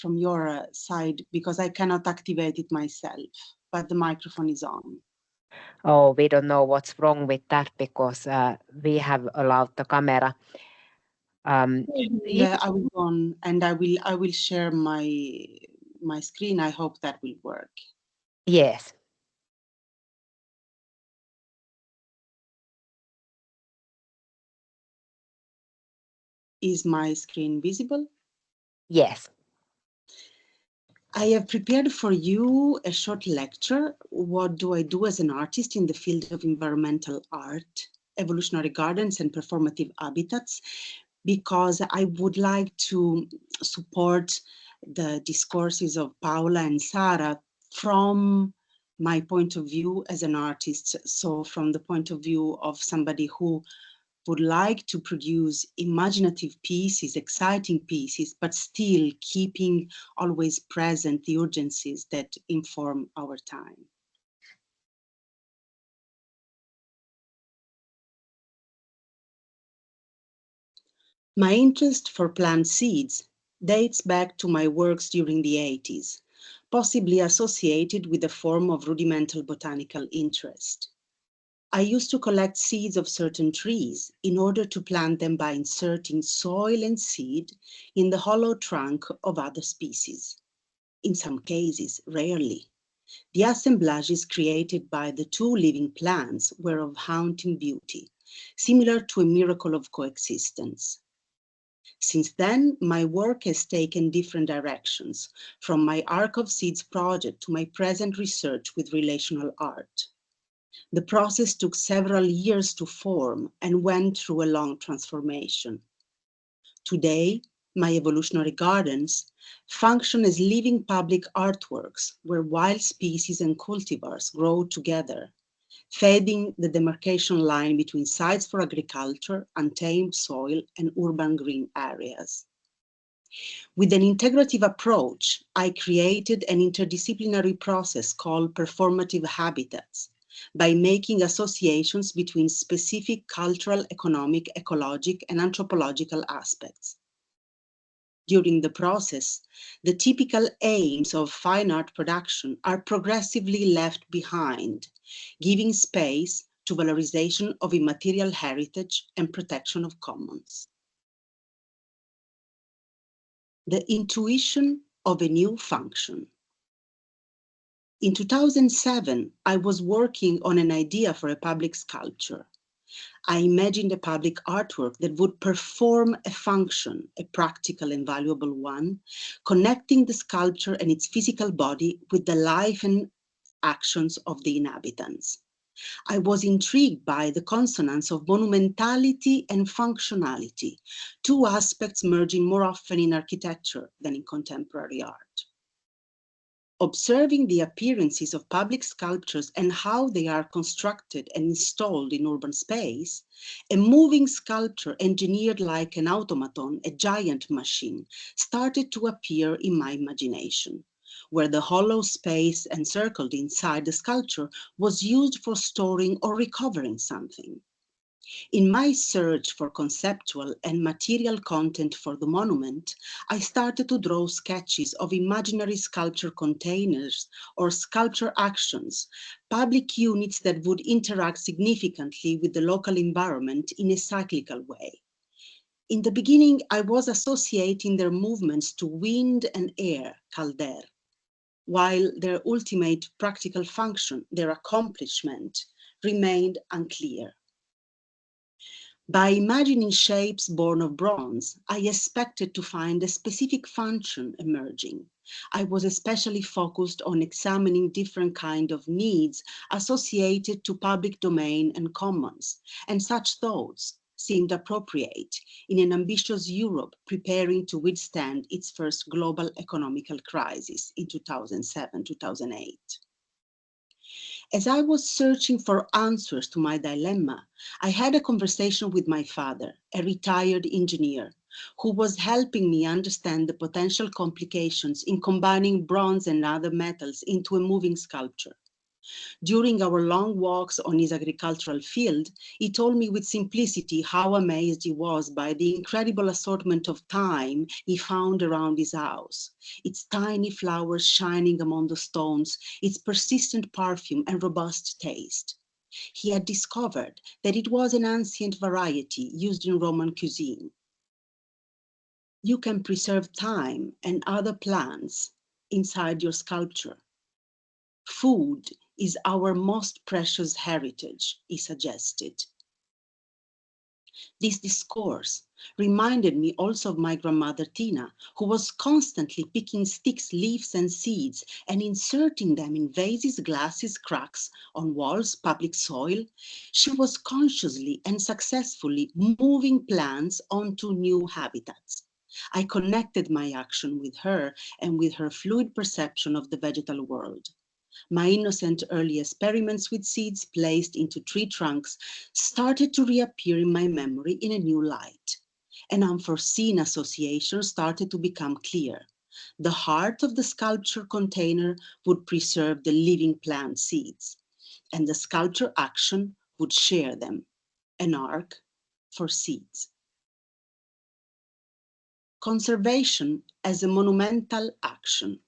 your side because I cannot activate it myself, but the microphone is on. Oh, we don't know what's wrong with that because we have allowed the camera. Yeah, I will go on, and I will share my screen. I hope that will work. Yes. Is my screen visible? Yes. I have prepared for you a short lecture. What do I do as an artist in the field of environmental art, evolutionary gardens, and performative habitats? Because I would like to support the discourses of Paula and Saara from my point of view as an artist. So from the point of view of somebody who would like to produce imaginative pieces, exciting pieces, but still keeping always present the urgencies that inform our time. My interest for plant seeds dates back to my works during the 80s, possibly associated with a form of rudimental botanical interest. I used to collect seeds of certain trees in order to plant them by inserting soil and seed in the hollow trunk of other species. In some cases, rarely, the assemblages created by the two living plants were of haunting beauty, similar to a miracle of coexistence. Since then, my work has taken different directions, from my Ark of Seeds project to my present research with relational art. The process took several years to form and went through a long transformation. Today, my evolutionary gardens function as living public artworks where wild species and cultivars grow together, fading the demarcation line between sites for agriculture, untamed soil, and urban green areas. With an integrative approach, I created an interdisciplinary process called performative habitats by making associations between specific cultural, economic, ecologic, and anthropological aspects. During the process, the typical aims of fine art production are progressively left behind, giving space to valorization of immaterial heritage and protection of commons. The intuition of a new function. In 2007, I was working on an idea for a public sculpture. I imagined a public artwork that would perform a function, a practical and valuable one, connecting the sculpture and its physical body with the life and actions of the inhabitants. I was intrigued by the consonance of monumentality and functionality, two aspects merging more often in architecture than in contemporary art. Observing the appearances of public sculptures and how they are constructed and installed in urban space, a moving sculpture engineered like an automaton, a giant machine, started to appear in my imagination, where the hollow space encircled inside the sculpture was used for storing or recovering something. In my search for conceptual and material content for the monument, I started to draw sketches of imaginary sculpture containers or sculpture actions, public units that would interact significantly with the local environment in a cyclical way. In the beginning, I was associating their movements to wind and air, calder, while their ultimate practical function, their accomplishment, remained unclear. By imagining shapes born of bronze, I expected to find a specific function emerging. I was especially focused on examining different kinds of needs associated to public domain and commons, and such thoughts seemed appropriate in an ambitious Europe preparing to withstand its first global economical crisis in 2007-2008. As I was searching for answers to my dilemma, I had a conversation with my father, a retired engineer, who was helping me understand the potential complications in combining bronze and other metals into a moving sculpture. During our long walks on his agricultural field, he told me with simplicity how amazed he was by the incredible assortment of thyme he found around his house, its tiny flowers shining among the stones, its persistent perfume and robust taste. He had discovered that it was an ancient variety used in Roman cuisine. You can preserve thyme and other plants inside your sculpture. Food is our most precious heritage, he suggested. This discourse reminded me also of my grandmother Tina, who was constantly picking sticks, leaves and seeds and inserting them in vases, glasses, cracks on walls, public soil. She was consciously and successfully moving plants onto new habitats. I connected my action with her and with her fluid perception of the vegetal world. My innocent early experiments with seeds placed into tree trunks started to reappear in my memory in a new light. An unforeseen association started to become clear. The heart of the sculpture container would preserve the living plant seeds, and the sculpture action would share them, an arc for seeds. Conservation as a monumental action.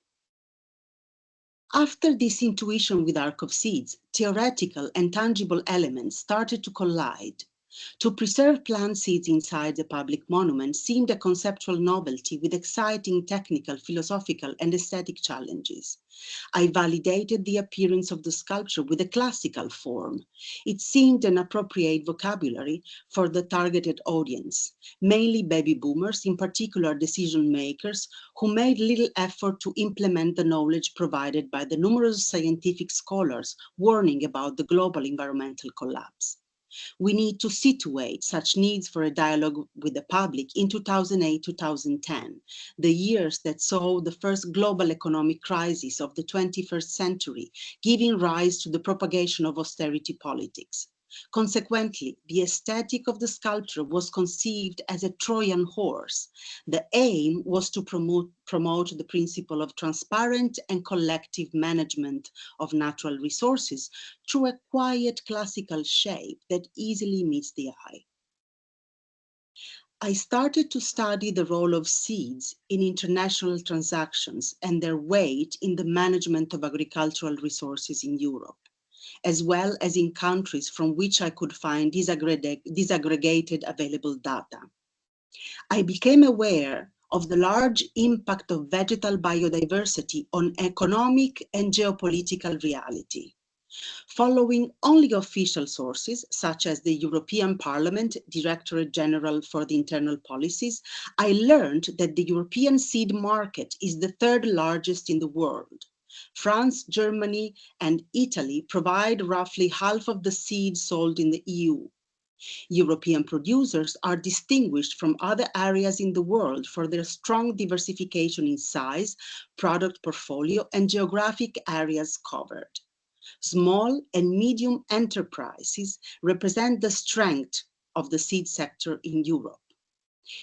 After this intuition with Arc of Seeds, theoretical and tangible elements started to collide. To preserve plant seeds inside the public monument seemed a conceptual novelty with exciting technical, philosophical, and aesthetic challenges. I validated the appearance of the sculpture with a classical form. It seemed an appropriate vocabulary for the targeted audience, mainly baby boomers, in particular decision makers, who made little effort to implement the knowledge provided by the numerous scientific scholars warning about the global environmental collapse. We need to situate such needs for a dialogue with the public in 2008-2010, the years that saw the first global economic crisis of the 21st century, giving rise to the propagation of austerity politics. Consequently, the aesthetic of the sculpture was conceived as a Trojan horse. The aim was to promote the principle of transparent and collective management of natural resources through a quiet classical shape that easily meets the eye. I started to study the role of seeds in international transactions and their weight in the management of agricultural resources in Europe, as well as in countries from which I could find disaggregated available data. I became aware of the large impact of vegetal biodiversity on economic and geopolitical reality. Following only official sources, such as the European Parliament Directorate General for the Internal Policies, I learned that the European seed market is the third largest in the world. France, Germany, and Italy provide roughly half of the seeds sold in the EU. European producers are distinguished from other areas in the world for their strong diversification in size, product portfolio, and geographic areas covered. Small and medium enterprises represent the strength of the seed sector in Europe.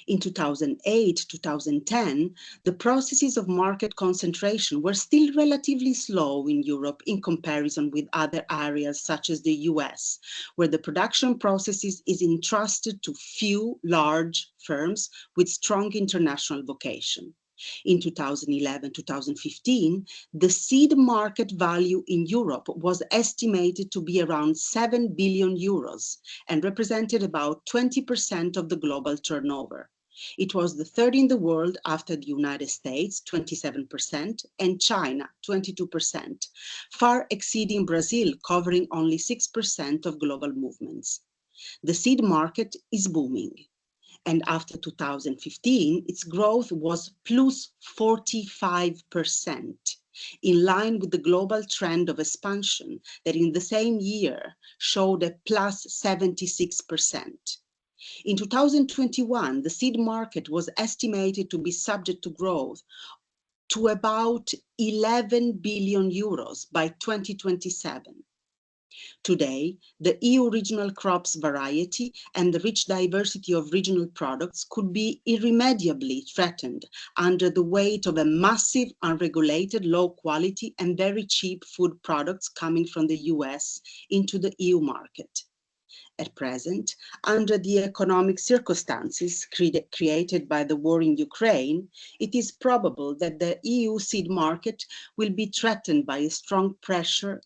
In 2008-2010, the processes of market concentration were still relatively slow in Europe in comparison with other areas such as the US, where the production processes is entrusted to few large firms with strong international vocation. In 2011-2015, the seed market value in Europe was estimated to be around 7 billion euros and represented about 20% of the global turnover. It was the third in the world after the United States, 27%, and China, 22%, far exceeding Brazil, covering only 6% of global movements. The seed market is booming. And after 2015, its growth was plus 45%, in line with the global trend of expansion that in the same year showed a plus 76%. In 2021, the seed market was estimated to be subject to growth to about 11 billion euros by 2027. Today, the EU regional crops variety and the rich diversity of regional products could be irremediably threatened under the weight of a massive, unregulated, low quality and very cheap food products coming from the US into the EU market. At present, under the economic circumstances created by the war in Ukraine, it is probable that the EU seed market will be threatened by a strong pressure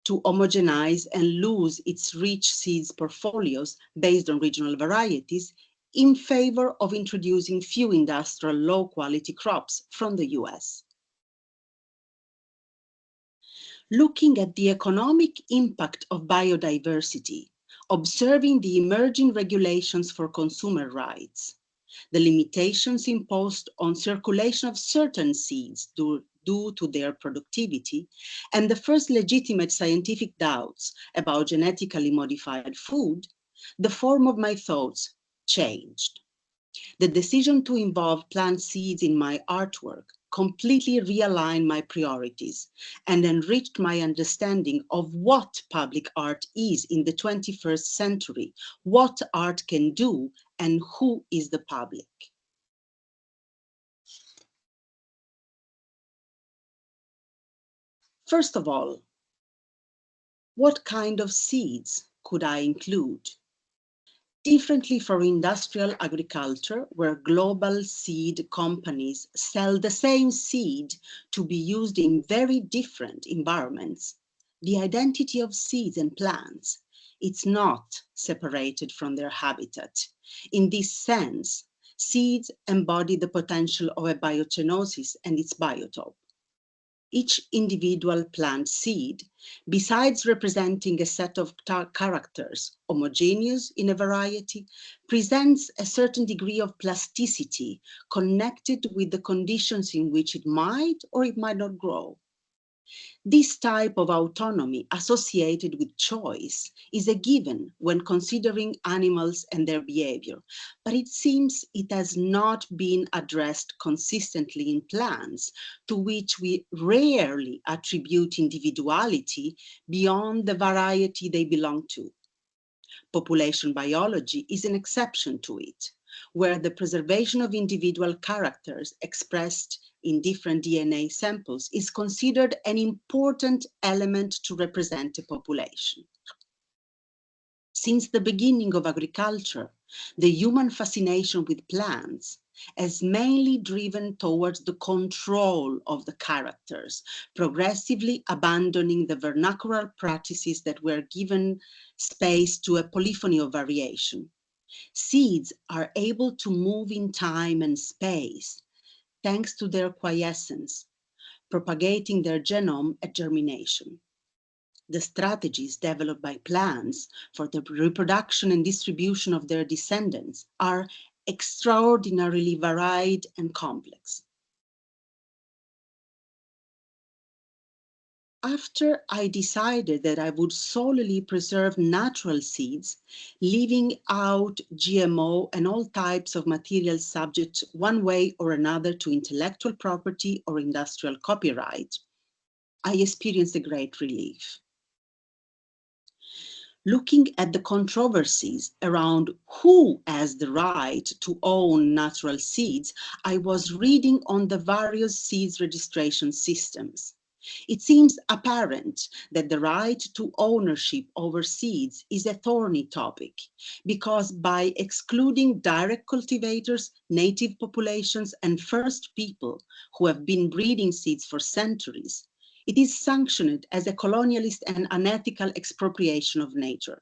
to homogenize and lose its rich seeds portfolios based on regional varieties in favor of introducing few industrial low-quality crops from the US. Looking at the economic impact of biodiversity, observing the emerging regulations for consumer rights, the limitations imposed on circulation of certain seeds due to their productivity, and the first legitimate scientific doubts about genetically modified food, the form of my thoughts changed. The decision to involve plant seeds in my artwork completely realigned my priorities and enriched my understanding of what public art is in the 21st century, what art can do, and who is the public. First of all, what kind of seeds could I include? Differently from industrial agriculture, where global seed companies sell the same seed to be used in very different environments, the identity of seeds and plants is not separated from their habitat. In this sense, seeds embody the potential of a biocenosis and its biotope. Each individual plant seed, besides representing a set of characters, homogeneous in a variety, presents a certain degree of plasticity connected with the conditions in which it might or it might not grow. This type of autonomy associated with choice is a given when considering animals and their behavior, but it seems it has not been addressed consistently in plants, to which we rarely attribute individuality beyond the variety they belong to. Population biology is an exception to it, where the preservation of individual characters expressed in different DNA samples is considered an important element to represent a population. Since the beginning of agriculture, the human fascination with plants has mainly driven towards the control of the characters, progressively abandoning the vernacular practices that were given space to a polyphony of variation. Seeds are able to move in time and space, thanks to their quiescence, propagating their genome at germination. The strategies developed by plants for the reproduction and distribution of their descendants are extraordinarily varied and complex. After I decided that I would solely preserve natural seeds, leaving out GMO and all types of materials subject one way or another to intellectual property or industrial copyright, I experienced a great relief. Looking at the controversies around who has the right to own natural seeds, I was reading on the various seeds registration systems. It seems apparent that the right to ownership over seeds is a thorny topic, because by excluding direct cultivators, native populations, and first people who have been breeding seeds for centuries, it is sanctioned as a colonialist and unethical expropriation of nature.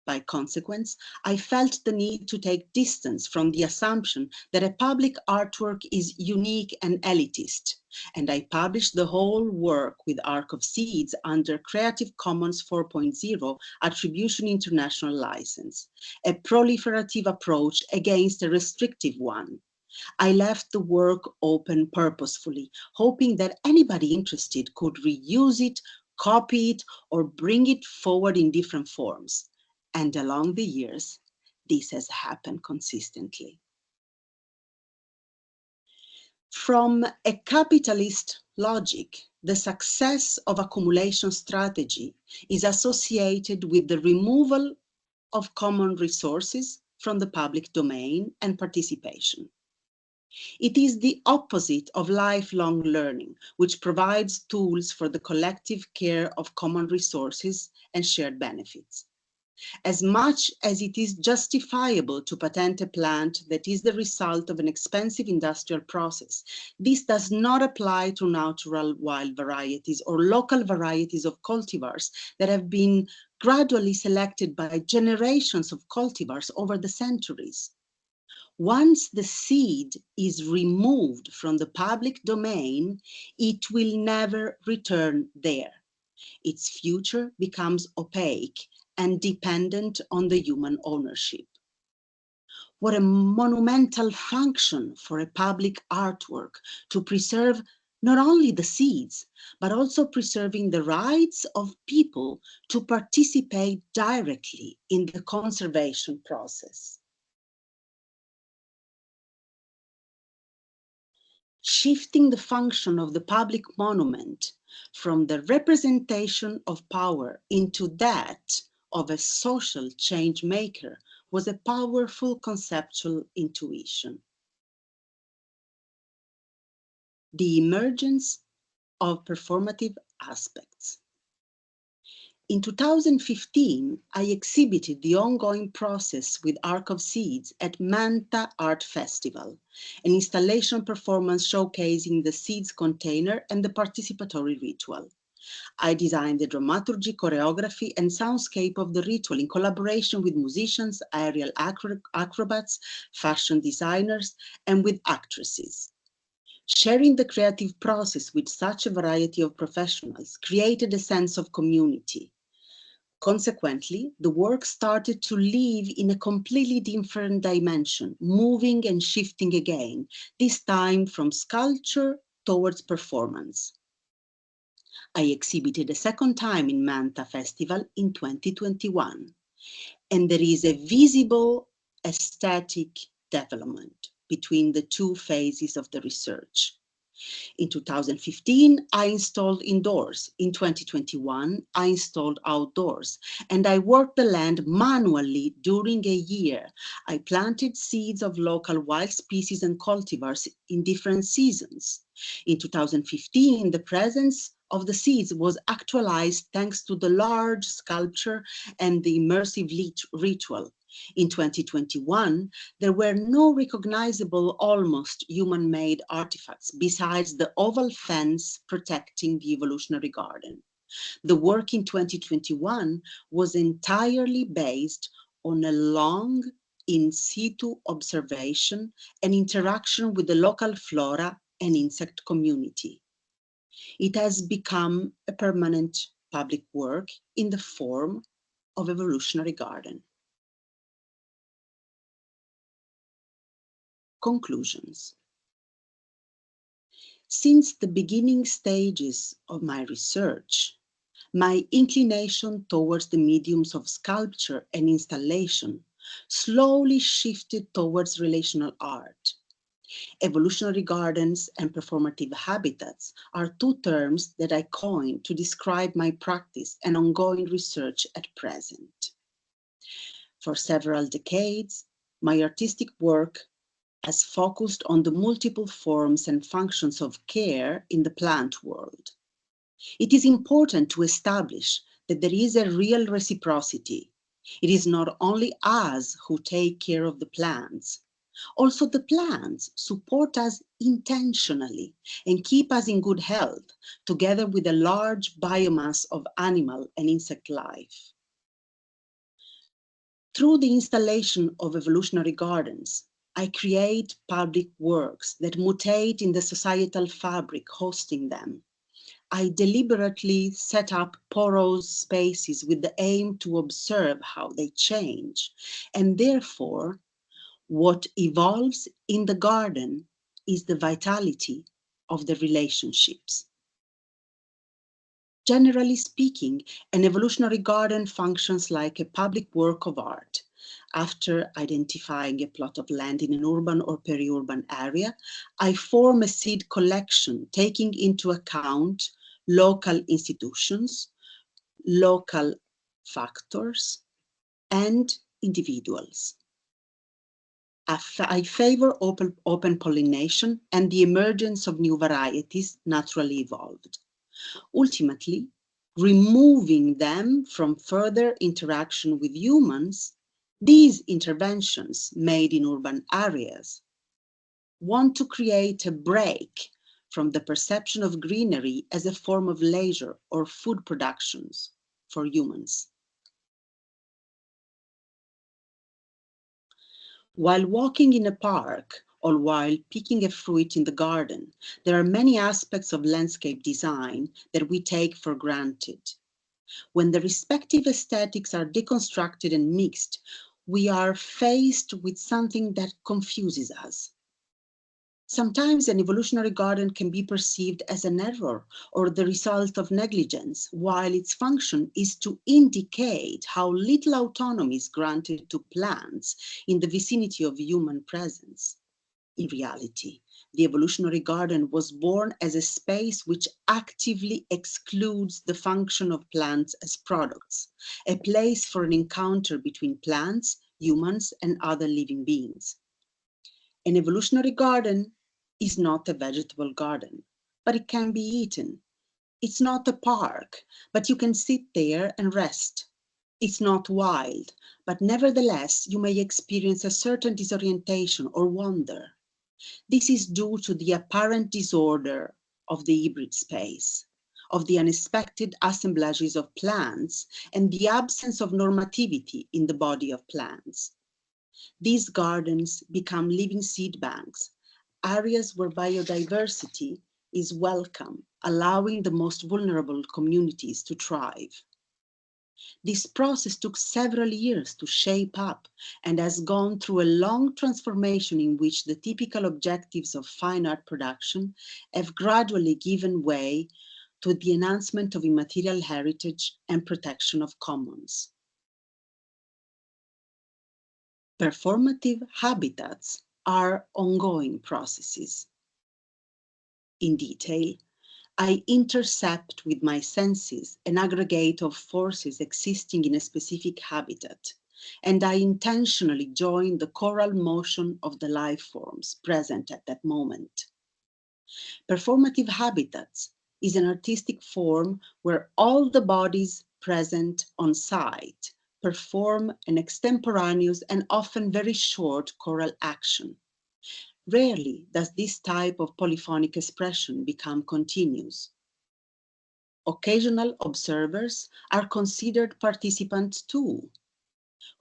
By consequence, I felt the need to take distance from the assumption that a public artwork is unique and elitist, and I published the whole work with Arc of Seeds under Creative Commons 4.0 Attribution International License, a proliferative approach against a restrictive one. I left the work open purposefully, hoping that anybody interested could reuse it, copy it, or bring it forward in different forms. And along the years, this has happened consistently. From a capitalist logic, the success of accumulation strategy is associated with the removal of common resources from the public domain and participation. It is the opposite of lifelong learning, which provides tools for the collective care of common resources and shared benefits. As much as it is justifiable to patent a plant that is the result of an expensive industrial process, this does not apply to natural wild varieties or local varieties of cultivars that have been gradually selected by generations of cultivars over the centuries. Once the seed is removed from the public domain, it will never return there. Its future becomes opaque and dependent on the human ownership. What a monumental function for a public artwork to preserve not only the seeds, but also preserving the rights of people to participate directly in the conservation process. Shifting the function of the public monument from the representation of power into that of a social change maker was a powerful conceptual intuition. The emergence of performative aspects. In 2015, I exhibited the ongoing process with Arc of Seeds at Manta Art Festival, an installation performance showcasing the seeds container and the participatory ritual. I designed the dramaturgy, choreography, and soundscape of the ritual in collaboration with musicians, aerial acrobats, fashion designers, and with actresses. Sharing the creative process with such a variety of professionals created a sense of community. Consequently, the work started to live in a completely different dimension, moving and shifting again, this time from sculpture towards performance. I exhibited a second time in Manta Festival in 2021, and there is a visible aesthetic development between the two phases of the research. In 2015, I installed indoors. In 2021, I installed outdoors, and I worked the land manually during a year. I planted seeds of local wild species and cultivars in different seasons. In 2015, the presence of the seeds was actualized thanks to the large sculpture and the immersive ritual. In 2021, there were no recognizable, almost human-made artifacts besides the oval fence protecting the evolutionary garden. The work in 2021 was entirely based on a long in situ observation and interaction with the local flora and insect community. It has become a permanent public work in the form of evolutionary garden. Conclusions. Since the beginning stages of my research, my inclination towards the mediums of sculpture and installation slowly shifted towards relational art. Evolutionary gardens and performative habitats are two terms that I coined to describe my practice and ongoing research at present. For several decades, my artistic work has focused on the multiple forms and functions of care in the plant world. It is important to establish that there is a real reciprocity. It is not only us who take care of the plants. Also, the plants support us intentionally and keep us in good health, together with a large biomass of animal and insect life. Through the installation of evolutionary gardens, I create public works that mutate in the societal fabric hosting them. I deliberately set up porous spaces with the aim to observe how they change, and therefore, what evolves in the garden is the vitality of the relationships. Generally speaking, an evolutionary garden functions like a public work of art. After identifying a plot of land in an urban or peri-urban area, I form a seed collection taking into account local institutions, local factors, and individuals. I favor open pollination and the emergence of new varieties naturally evolved. Ultimately, removing them from further interaction with humans, these interventions made in urban areas want to create a break from the perception of greenery as a form of leisure or food productions for humans. While walking in a park or while picking a fruit in the garden, there are many aspects of landscape design that we take for granted. When the respective aesthetics are deconstructed and mixed, we are faced with something that confuses us. Sometimes an evolutionary garden can be perceived as an error or the result of negligence, while its function is to indicate how little autonomy is granted to plants in the vicinity of human presence. In reality, the evolutionary garden was born as a space which actively excludes the function of plants as products, a place for an encounter between plants, humans, and other living beings. An evolutionary garden is not a vegetable garden, but it can be eaten. It's not a park, but you can sit there and rest. It's not wild, but nevertheless you may experience a certain disorientation or wonder. This is due to the apparent disorder of the hybrid space, of the unexpected assemblages of plants, and the absence of normativity in the body of plants. These gardens become living seed banks, areas where biodiversity is welcome, allowing the most vulnerable communities to thrive. This process took several years to shape up and has gone through a long transformation in which the typical objectives of fine art production have gradually given way to the enhancement of immaterial heritage and protection of commons. Performative habitats are ongoing processes. In detail, I intercept with my senses an aggregate of forces existing in a specific habitat, and I intentionally join the choral motion of the life forms present at that moment. Performative habitats is an artistic form where all the bodies present on site perform an extemporaneous and often very short choral action. Rarely does this type of polyphonic expression become continuous. Occasional observers are considered participants too,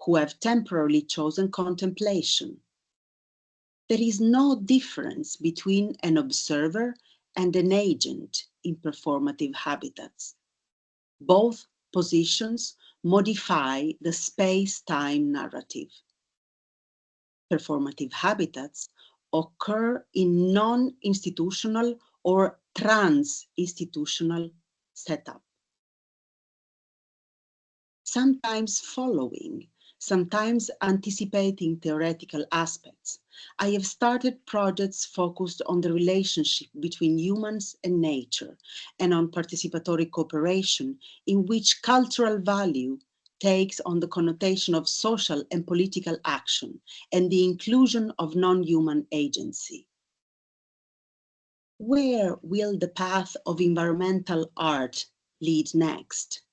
who have temporarily chosen contemplation. There is no difference between an observer and an agent in performative habitats. Both positions modify the space-time narrative. Performative habitats occur in non-institutional or trans-institutional setup. Sometimes following, sometimes anticipating theoretical aspects, I have started projects focused on the relationship between humans and nature and on participatory cooperation in which cultural value takes on the connotation of social and political action and the inclusion of non-human agency. Where will the path of environmental art lead next?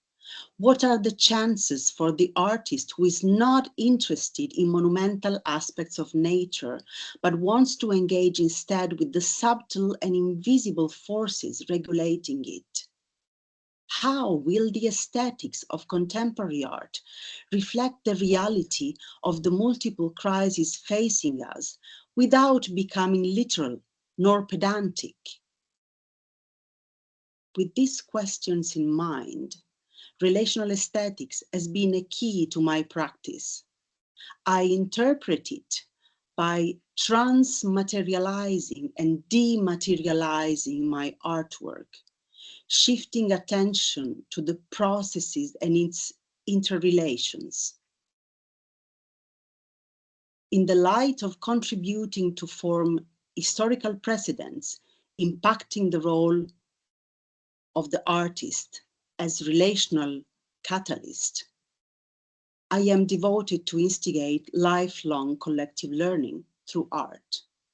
What are the chances for the artist who is not interested in monumental aspects of nature, but wants to engage instead with the subtle and invisible forces regulating it? How will the aesthetics of contemporary art reflect the reality of the multiple crises facing us without becoming literal nor pedantic? With these questions in mind, relational aesthetics has been a key to my practice. I interpret it by transmaterializing and dematerializing my artwork, shifting attention to the processes and its interrelations. In the light of contributing to form historical precedents impacting the role of the artist as relational catalyst, I am devoted to instigate lifelong collective learning through art.